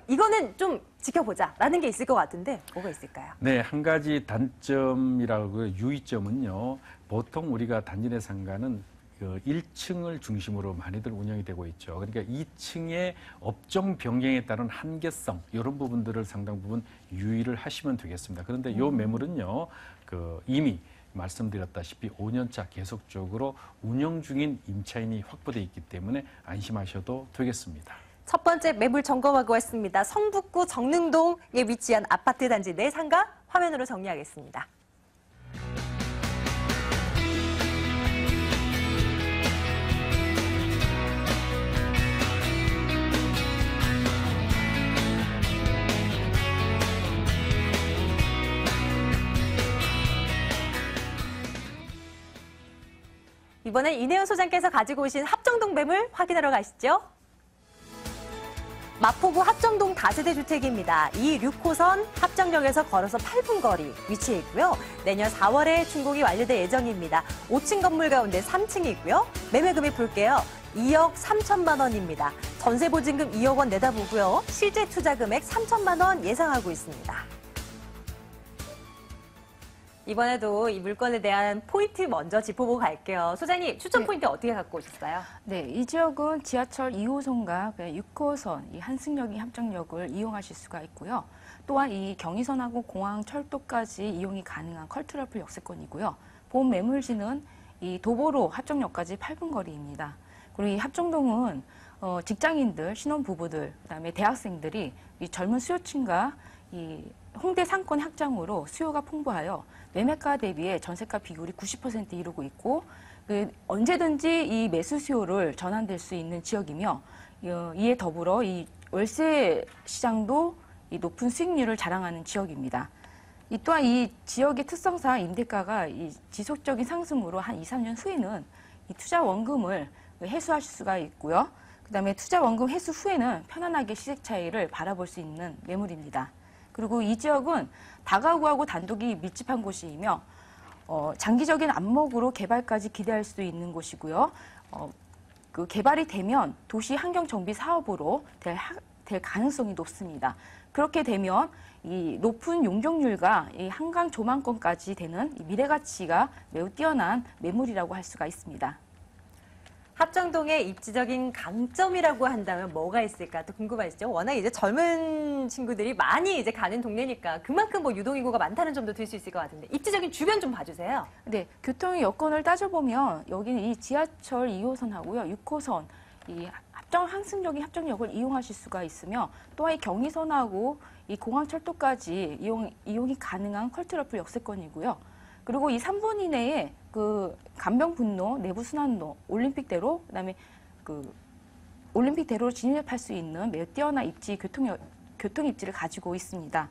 이거는 좀 지켜보자라는 게 있을 것 같은데 뭐가 있을까요? 네, 한 가지 단점이라고 유의점은요. 보통 우리가 단지 내 상가는 그 1층을 중심으로 많이들 운영이 되고 있죠. 그러니까 2층의 업종 변경에 따른 한계성 이런 부분들을 상당 부분 유의를 하시면 되겠습니다. 그런데 이 매물은요, 그 이미 말씀드렸다시피 5년차 계속적으로 운영 중인 임차인이 확보돼 있기 때문에 안심하셔도 되겠습니다. 첫 번째 매물 점검하고 왔습니다. 성북구 정릉동에 위치한 아파트 단지 내 상가 화면으로 정리하겠습니다. 이번엔 이내연 소장께서 가지고 오신 합정동 매물 확인하러 가시죠. 마포구 합정동 다세대 주택입니다. 이 6호선 합정역에서 걸어서 8분 거리 위치해 있고요. 내년 4월에 준공이 완료될 예정입니다. 5층 건물 가운데 3층이고요. 매매 금액 볼게요. 2억 3천만 원입니다. 전세 보증금 2억 원 내다보고요. 실제 투자 금액 3천만 원 예상하고 있습니다. 이번에도 이 물건에 대한 포인트 먼저 짚어보고 갈게요. 소장님, 추천 포인트 어떻게 갖고 오셨어요? 네, 이 지역은 지하철 2호선과 6호선, 이 한승역이 합정역을 이용하실 수가 있고요. 또한 이 경의선하고 공항 철도까지 이용이 가능한 컬트러플 역세권이고요. 본 매물지는 이 도보로 합정역까지 8분 거리입니다. 그리고 이 합정동은 직장인들, 신혼부부들, 그다음에 대학생들이 이 젊은 수요층과 이 홍대 상권 확장으로 수요가 풍부하여 매매가 대비해 전세가 비율이 90% 이루고 있고 언제든지 이 매수 수요를 전환될 수 있는 지역이며 이에 더불어 이 월세 시장도 이 높은 수익률을 자랑하는 지역입니다. 또한 이 지역의 특성상 임대가가 이 지속적인 상승으로 한 2, 3년 후에는 이 투자 원금을 회수하실 수가 있고요. 그다음에 투자 원금 회수 후에는 편안하게 시세 차이를 바라볼 수 있는 매물입니다. 그리고 이 지역은 다가구하고 단독이 밀집한 곳이며 장기적인 안목으로 개발까지 기대할 수 있는 곳이고요. 그 개발이 되면 도시 환경 정비 사업으로 될 가능성이 높습니다. 그렇게 되면 이 높은 용적률과 이 한강 조망권까지 되는 이 미래 가치가 매우 뛰어난 매물이라고 할 수가 있습니다. 합정동의 입지적인 강점이라고 한다면 뭐가 있을까 또 궁금하시죠? 워낙 이제 젊은 친구들이 많이 이제 가는 동네니까 그만큼 뭐 유동인구가 많다는 점도 들 수 있을 것 같은데 입지적인 주변 좀 봐주세요. 네, 교통 여건을 따져보면 여기는 이 지하철 2호선하고요, 6호선 이 한승역이 합정역을 이용하실 수가 있으며 또한 이 경의선하고 이 공항철도까지 이용이 가능한 컬트러플 역세권이고요. 그리고 이 3분 이내에 그 간병분로, 내부순환로, 올림픽대로, 그다음에 그 올림픽대로로 진입할 수 있는 매우 뛰어난 입지 교통 입지를 가지고 있습니다.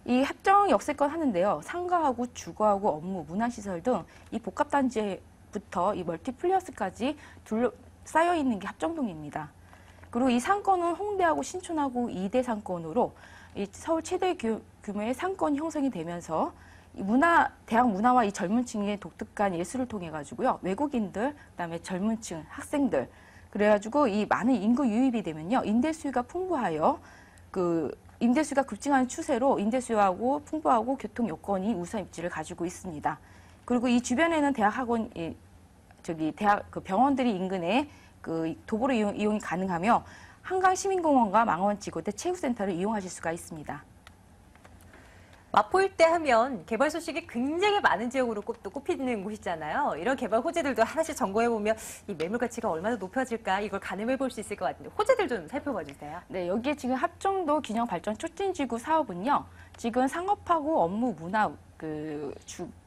이 합정 역세권 하는데요, 상가하고 주거하고 업무, 문화시설 등 이 복합단지부터 이 멀티플레이어스까지 쌓여 있는 게 합정동입니다. 그리고 이 상권은 홍대하고 신촌하고 2대 상권으로 이 서울 최대 규모의 상권 형성이 되면서 이 대학 문화와 이 젊은 층의 독특한 예술을 통해 가지고요. 외국인들, 그다음에 젊은 층, 학생들 그래가지고 이 많은 인구 유입이 되면요. 임대 수요가 풍부하여 그 임대 수요가 급증하는 추세로 임대 수요하고 풍부하고 교통 여건이 우선 입지를 가지고 있습니다. 그리고 이 주변에는 대학 학원 대학 그 병원들이 인근에 그 도보로 이용이 가능하며 한강 시민공원과 망원지구대 체육센터를 이용하실 수가 있습니다. 마포 일대 하면 개발 소식이 굉장히 많은 지역으로 또 꼽히는 곳이잖아요. 이런 개발 호재들도 하나씩 점검해보면 이 매물 가치가 얼마나 높아질까 이걸 가늠해볼 수 있을 것 같은데 호재들 좀 살펴봐 주세요. 네, 여기에 지금 합정도 균형발전 촉진지구 사업은요. 지금 상업하고 업무, 문화,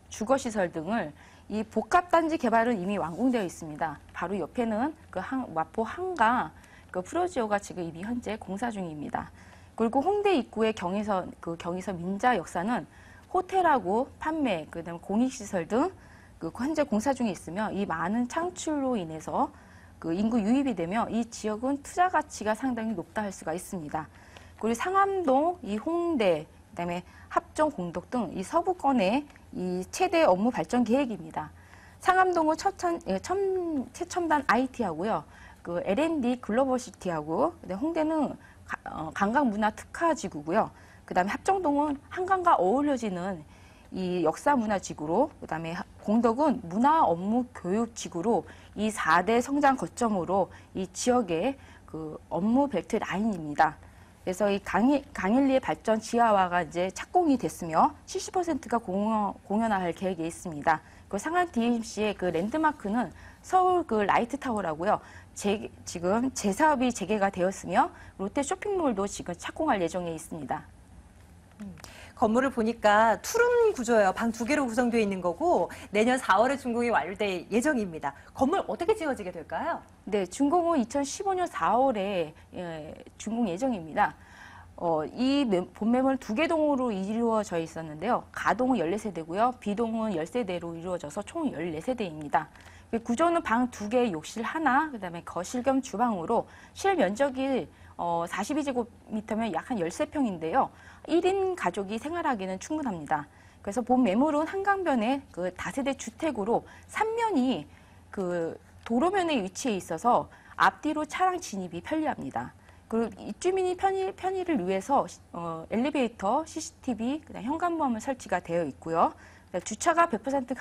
주거시설 등을 이 복합단지 개발은 이미 완공되어 있습니다. 바로 옆에는 마포 한강 프로지오가 지금 이미 현재 공사 중입니다. 그리고 홍대 입구의 경의선 민자 역사는 호텔하고 판매, 그다음에 공익시설 등 현재 공사 중에 있으며 이 많은 창출로 인해서 인구 유입이 되며 이 지역은 투자 가치가 상당히 높다 할 수가 있습니다. 그리고 상암동, 이 홍대, 그다음에 합정, 공덕 등 이 서구권의 이 최대 업무 발전 계획입니다. 상암동은 최첨단 IT하고요. 그 L&D 글로벌시티하고, 그다음에 홍대는 관광문화 특화지구고요. 그다음에 합정동은 한강과 어우러지는 이 역사문화지구로, 그다음에 공덕은 문화업무교육지구로 이 4대 성장 거점으로 이 지역의 그 업무 벨트 라인입니다. 그래서 이 강일리의 발전 지하화가 이제 착공이 됐으며 70%가 공연화할 계획에 있습니다. 그 상암 DMC의 그 랜드마크는 서울 그 라이트타워라고요. 지금 재사업이 재개가 되었으며 롯데 쇼핑몰도 지금 착공할 예정에 있습니다. 건물을 보니까 투룸 구조예요. 방 2개로 구성되어 있는 거고 내년 4월에 준공이 완료될 예정입니다. 건물 어떻게 지어지게 될까요? 네, 준공은 2015년 4월에 준공 예정입니다. 이 본매물 2개 동으로 이루어져 있었는데요. 가동은 14세대고요. 비동은 10세대로 이루어져서 총 14세대입니다. 구조는 방 2개, 욕실 하나, 그다음에 거실 겸 주방으로 실면적이 42제곱미터면 약 한 13평인데요. 1인 가족이 생활하기는 충분합니다. 그래서 본 매물은 한강변의 그 다세대 주택으로 3면이 그 도로면에 위치해 있어서 앞뒤로 차량 진입이 편리합니다. 그리고 입주민이 편의를 위해서 엘리베이터, CCTV, 그다음 현관모함 설치가 되어 있고요. 주차가 100%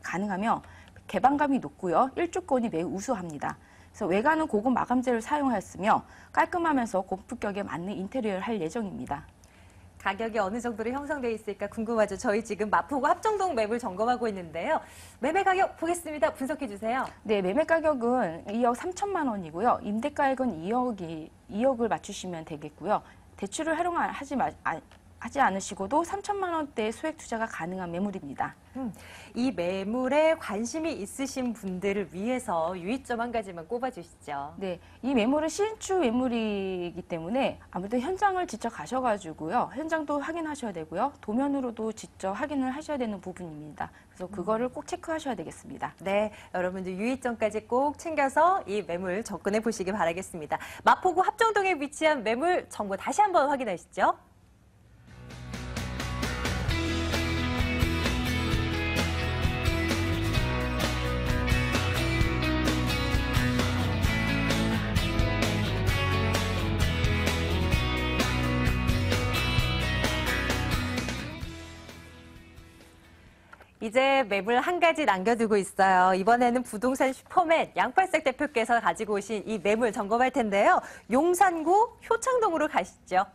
가능하며 개방감이 높고요. 일주권이 매우 우수합니다. 그래서 외관은 고급 마감재를 사용하였으며 깔끔하면서 고품격에 맞는 인테리어를 할 예정입니다. 가격이 어느 정도로 형성되어 있을까 궁금하죠. 저희 지금 마포구 합정동 매물 점검하고 있는데요. 매매 가격 보겠습니다. 분석해 주세요. 네, 매매 가격은 2억 3천만 원이고요. 임대가액은 2억을 맞추시면 되겠고요. 대출을 하지 않으시고도 3천만 원대 소액 투자가 가능한 매물입니다. 이 매물에 관심이 있으신 분들을 위해서 유의점 한 가지만 꼽아주시죠. 네, 이 매물은 신축 매물이기 때문에 아무래도 현장을 직접 가셔가지고요. 현장도 확인하셔야 되고요. 도면으로도 직접 확인을 하셔야 되는 부분입니다. 그래서 그거를 꼭 체크하셔야 되겠습니다. 네, 여러분들 유의점까지 꼭 챙겨서 이 매물 접근해 보시기 바라겠습니다. 마포구 합정동에 위치한 매물 정보 다시 한번 확인하시죠. 이제 매물 한 가지 남겨두고 있어요. 이번에는 부동산 슈퍼맨 양팔색 대표께서 가지고 오신 이 매물 점검할 텐데요. 용산구 효창동으로 가시죠.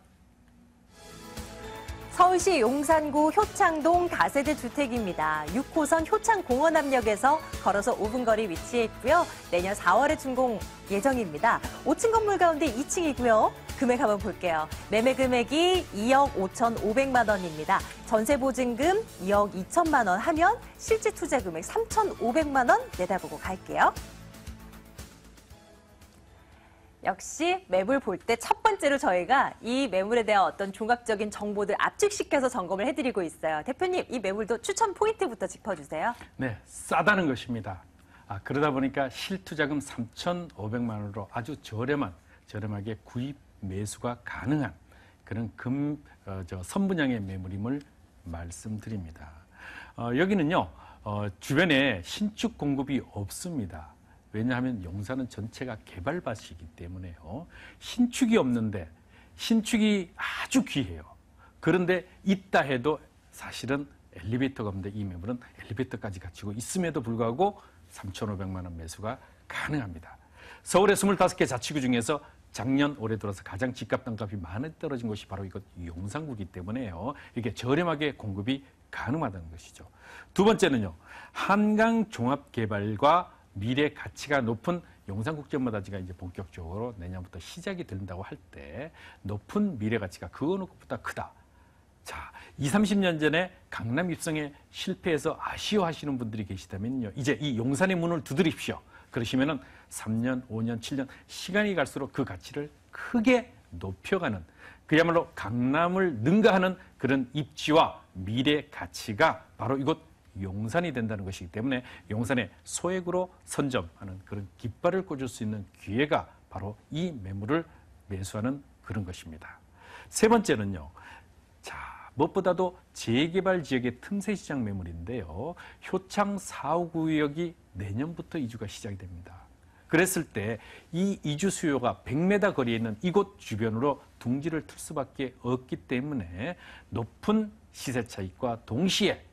서울시 용산구 효창동 다세대 주택입니다. 6호선 효창공원암역에서 걸어서 5분 거리 위치해 있고요. 내년 4월에 준공 예정입니다. 5층 건물 가운데 2층이고요. 금액 한번 볼게요. 매매 금액이 2억 5,500만 원입니다. 전세 보증금 2억 2천만 원 하면 실제 투자 금액 3,500만 원 내다보고 갈게요. 역시 매물 볼 때 첫 번째로 저희가 이 매물에 대한 어떤 종합적인 정보들 압축시켜서 점검을 해드리고 있어요. 대표님, 이 매물도 추천 포인트부터 짚어주세요. 네, 싸다는 것입니다. 그러다 보니까 실투자금 3,500만 원으로 아주 저렴하게 구입 매수가 가능한 그런 선분양의 매물임을 말씀드립니다. 여기는요, 주변에 신축 공급이 없습니다. 왜냐하면 용산은 전체가 개발밭이기 때문에요. 신축이 없는데 신축이 아주 귀해요. 그런데 있다 해도 사실은 엘리베이터가 없는데 이 매물은 엘리베이터까지 갖추고 있음에도 불구하고 3,500만 원 매수가 가능합니다. 서울의 25개 자치구 중에서 작년 올해 들어서 가장 집값 땅값이 많이 떨어진 곳이 바로 이곳 용산구이기 때문에요. 이게 저렴하게 공급이 가능하다는 것이죠. 두 번째는요. 한강 종합개발과 미래 가치가 높은 용산국제문화재가 이제 본격적으로 내년부터 시작이 된다고 할 때 높은 미래 가치가 그 어느 것보다 크다. 자, 20, 30년 전에 강남 입성에 실패해서 아쉬워하시는 분들이 계시다면요. 이제 이 용산의 문을 두드립시오. 그러시면은 3년, 5년, 7년 시간이 갈수록 그 가치를 크게 높여가는 그야말로 강남을 능가하는 그런 입지와 미래 가치가 바로 이곳 용산이 된다는 것이기 때문에 용산에 소액으로 선점하는 그런 깃발을 꽂을 수 있는 기회가 바로 이 매물을 매수하는 그런 것입니다. 세 번째는요. 자, 무엇보다도 재개발 지역의 틈새 시장 매물인데요. 효창 4호 구역이 내년부터 이주가 시작이 됩니다. 그랬을 때 이 이주 수요가 100m 거리에 있는 이곳 주변으로 둥지를 틀 수밖에 없기 때문에 높은 시세 차익과 동시에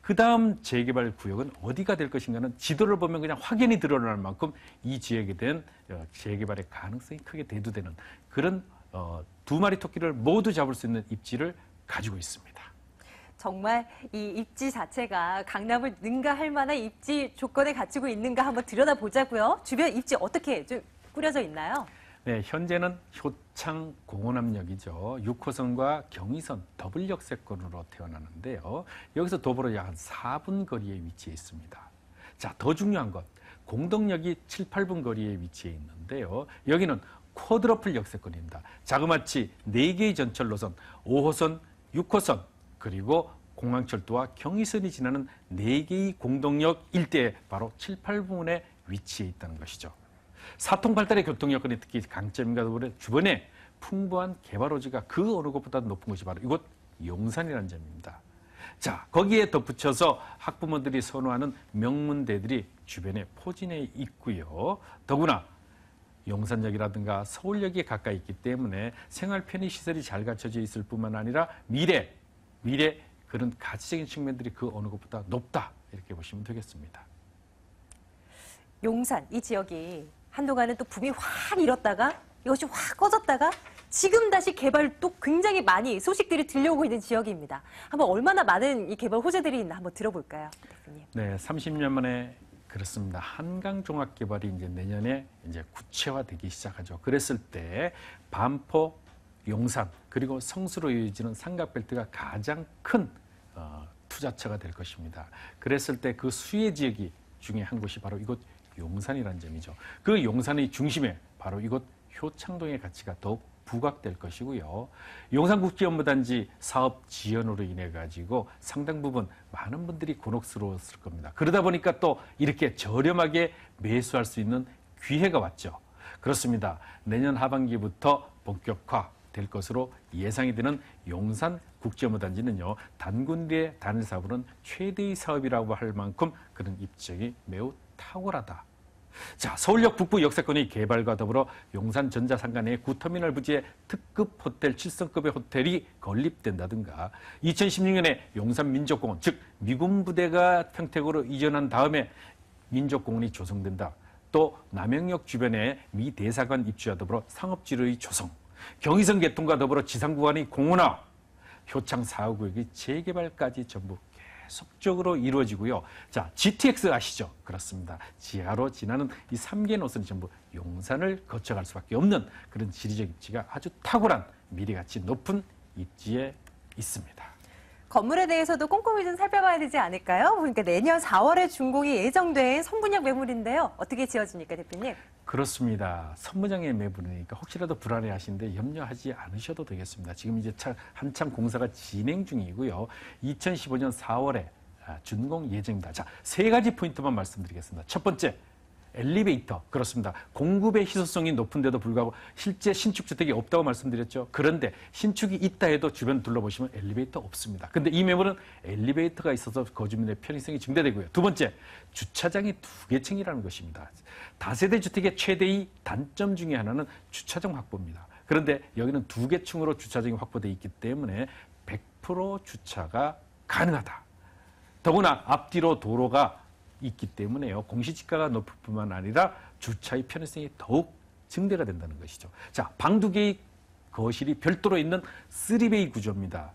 그 다음 재개발 구역은 어디가 될 것인가는 지도를 보면 그냥 확연히 드러날 만큼 이 지역에 대한 재개발의 가능성이 크게 대두되는 그런 두 마리 토끼를 모두 잡을 수 있는 입지를 가지고 있습니다. 정말 이 입지 자체가 강남을 능가할 만한 입지 조건을 갖추고 있는가 한번 들여다보자고요. 주변 입지 어떻게 좀 꾸려져 있나요? 네, 현재는 효창 공원암역이죠. 6호선과 경의선 더블 역세권으로 태어나는데요. 여기서 도보로 약 한 4분 거리에 위치해 있습니다. 자, 더 중요한 것, 공덕역이 7, 8분 거리에 위치해 있는데요. 여기는 쿼드러플 역세권입니다. 자그마치 4개의 전철 노선, 5호선, 6호선, 그리고 공항철도와 경의선이 지나는 4개의 공동역 일대에 바로 7, 8분에 위치해 있다는 것이죠. 사통발달의 교통 여건이 특히 강점인가 더불어 주변에 풍부한 개발 호지가 그 어느 곳보다 높은 곳이 바로 이곳 용산이라는 점입니다. 자, 거기에 덧붙여서 학부모들이 선호하는 명문대들이 주변에 포진해 있고요. 더구나 용산역이라든가 서울역에 가까이 있기 때문에 생활 편의 시설이 잘 갖춰져 있을 뿐만 아니라 미래 그런 가치적인 측면들이 그 어느 곳보다 높다 이렇게 보시면 되겠습니다. 용산 이 지역이 한동안은 또 붐이 확 일었다가 이것이 확 꺼졌다가 지금 다시 개발도 굉장히 많이 소식들이 들려오고 있는 지역입니다. 한번 얼마나 많은 이 개발 호재들이 있나 한번 들어볼까요, 대표님? 네, 30년 만에 그렇습니다. 한강 종합 개발이 이제 내년에 이제 구체화되기 시작하죠. 그랬을 때 반포, 용산 그리고 성수로 이어지는 삼각벨트가 가장 큰 투자처가 될 것입니다. 그랬을 때 그 수혜 지역이 중에 한 곳이 바로 이곳 용산이라는 점이죠. 그 용산의 중심에 바로 이곳 효창동의 가치가 더욱 부각될 것이고요. 용산국제업무단지 사업 지연으로 인해 가지고 상당 부분 많은 분들이 곤혹스러웠을 겁니다. 그러다 보니까 또 이렇게 저렴하게 매수할 수 있는 기회가 왔죠. 그렇습니다. 내년 하반기부터 본격화 될 것으로 예상이 되는 용산국제업무단지는요. 단군대 단일 사업으로는 최대의 사업이라고 할 만큼 그런 입지력이 매우 탁월하다. 자, 서울역 북부 역세권의 개발과 더불어 용산 전자상가 내 구터미널 부지에 특급 호텔 7성급의 호텔이 건립된다든가 2016년에 용산 민족공원, 즉 미군 부대가 평택으로 이전한 다음에 민족공원이 조성된다. 또 남영역 주변에 미 대사관 입주와 더불어 상업지로의 조성, 경의선 개통과 더불어 지상구간의 공원화, 효창 4호 구역의 재개발까지 전부 계속적으로 이루어지고요. 자, GTX 아시죠? 그렇습니다. 지하로 지나는 이 3개 노선이 전부 용산을 거쳐갈 수밖에 없는 그런 지리적 입지가 아주 탁월한 미래가치 높은 입지에 있습니다. 건물에 대해서도 꼼꼼히 좀 살펴봐야 되지 않을까요? 그러니까 내년 4월에 준공이 예정된 선분양 매물인데요. 어떻게 지어집니까, 대표님? 그렇습니다. 선무장의 매물이니까 혹시라도 불안해하시는데 염려하지 않으셔도 되겠습니다. 지금 이제 한참 공사가 진행 중이고요. 2015년 4월에 준공 예정입니다. 자, 세 가지 포인트만 말씀드리겠습니다. 첫 번째, 엘리베이터. 그렇습니다. 공급의 희소성이 높은데도 불구하고 실제 신축 주택이 없다고 말씀드렸죠. 그런데 신축이 있다 해도 주변 둘러보시면 엘리베이터 없습니다. 근데 이 매물은 엘리베이터가 있어서 거주민의 편의성이 증대되고요. 두 번째, 주차장이 2개층이라는 것입니다. 다세대 주택의 최대의 단점 중에 하나는 주차장 확보입니다. 그런데 여기는 2개층으로 주차장이 확보되어 있기 때문에 100% 주차가 가능하다. 더구나 앞뒤로 도로가 있기 때문에요. 공시지가가 높을 뿐만 아니라 주차의 편의성이 더욱 증대가 된다는 것이죠. 자, 방 2개의 거실이 별도로 있는 3베이 구조입니다.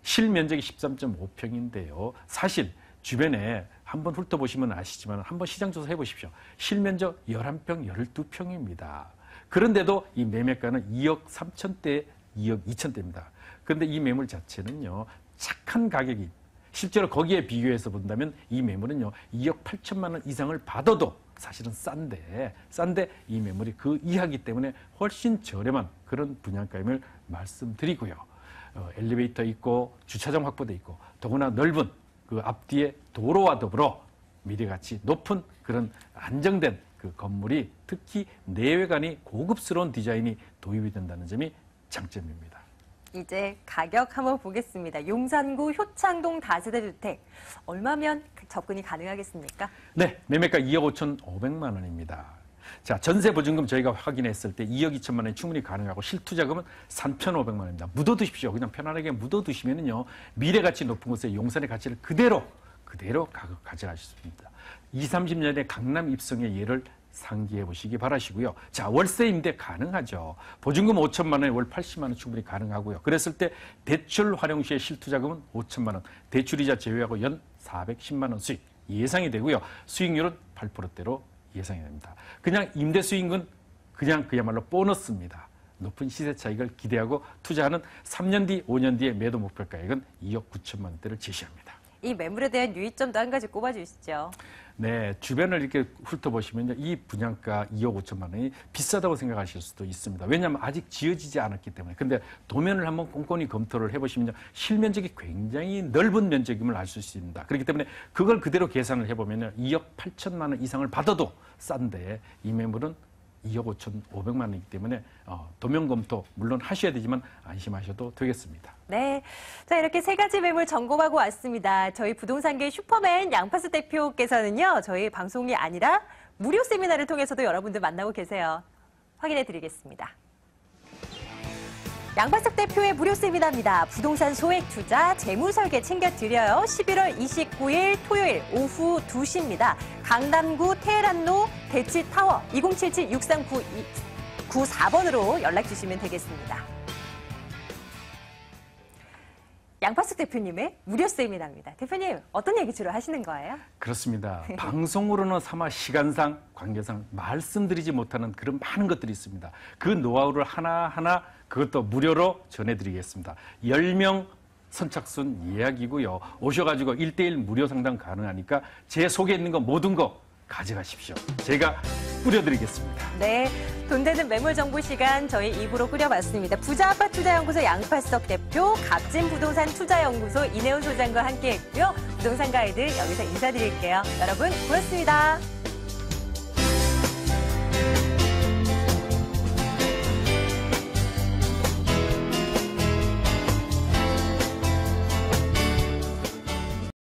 실면적이 13.5평인데요. 사실 주변에 한번 훑어보시면 아시지만 한번 시장 조사해 보십시오. 실면적 11평, 12평입니다. 그런데도 이 매매가는 2억 3천대, 2억 2천대입니다. 그런데 이 매물 자체는요. 착한 가격이 실제로 거기에 비교해서 본다면 이 매물은요 2억 8천만 원 이상을 받아도 사실은 싼데 이 매물이 그 이하기 때문에 훨씬 저렴한 그런 분양가임을 말씀드리고요. 엘리베이터 있고 주차장 확보돼 있고 더구나 넓은 그 앞뒤에 도로와 더불어 미래가치 높은 그런 안정된 그 건물이 특히 내외관이 고급스러운 디자인이 도입이 된다는 점이 장점입니다. 이제 가격 한번 보겠습니다. 용산구 효창동 다세대 주택 얼마면 접근이 가능하겠습니까? 네, 매매가 2억 5,500만 원입니다. 자, 전세 보증금 저희가 확인했을 때 2억 2천만 원이 충분히 가능하고 실투자금은 3,500만 원입니다. 묻어두십시오. 그냥 편안하게 묻어두시면은요, 미래 가치 높은 곳에 용산의 가치를 그대로 가격 가져가실 수 있습니다. 20, 30년의 강남 입성의 예를 상기해 보시기 바라시고요. 자, 월세 임대 가능하죠. 보증금 5천만 원에 월 80만 원 충분히 가능하고요. 그랬을 때 대출 활용 시에 실투자금은 5천만 원, 대출이자 제외하고 연 410만 원 수익 예상이 되고요. 수익률은 8%대로 예상이 됩니다. 그냥 임대 수익은 그야말로 보너스입니다. 높은 시세 차익을 기대하고 투자하는 3년 뒤, 5년 뒤의 매도 목표 가액은 2억 9천만 원대를 제시합니다. 이 매물에 대한 유의점도 한 가지 꼽아주시죠. 네, 주변을 이렇게 훑어보시면요, 이 분양가 2억 5천만 원이 비싸다고 생각하실 수도 있습니다. 왜냐하면 아직 지어지지 않았기 때문에. 근데 도면을 한번 꼼꼼히 검토를 해보시면요, 실면적이 굉장히 넓은 면적임을 알 수 있습니다. 그렇기 때문에 그걸 그대로 계산을 해보면요, 2억 8천만 원 이상을 받아도 싼데 이 매물은 2억 5,500만 원이기 때문에 도면 검토 물론 하셔야 되지만 안심하셔도 되겠습니다. 네, 자 이렇게 세 가지 매물 점검하고 왔습니다. 저희 부동산계 슈퍼맨 양파스 대표께서는요, 저희 방송이 아니라 무료 세미나를 통해서도 여러분들 만나고 계세요. 확인해 드리겠습니다. 양파석 대표의 무료 세미나입니다. 부동산 소액 투자 재무설계 챙겨드려요. 11월 29일 토요일 오후 2시입니다. 강남구 테헤란로 대치타워 2077-6394번으로 연락 주시면 되겠습니다. 양파석 대표님의 무료 세미나입니다. 대표님, 어떤 얘기 주로 하시는 거예요? 그렇습니다. 방송으로는 차마 시간상, 관계상 말씀드리지 못하는 그런 많은 것들이 있습니다. 그 노하우를 하나하나 그것도 무료로 전해드리겠습니다. 10명 선착순 예약이고요. 오셔가지고 1:1 무료 상담 가능하니까 제 속에 있는 거 모든 거 가져가십시오. 제가 뿌려드리겠습니다. 네, 돈 되는 매물 정보 시간 저희 2부로 꾸려봤습니다. 부자아파트 투자연구소 양파석 대표, 값진 부동산 투자연구소 이내훈 소장과 함께했고요. 부동산 가이드 여기서 인사드릴게요. 여러분 고맙습니다.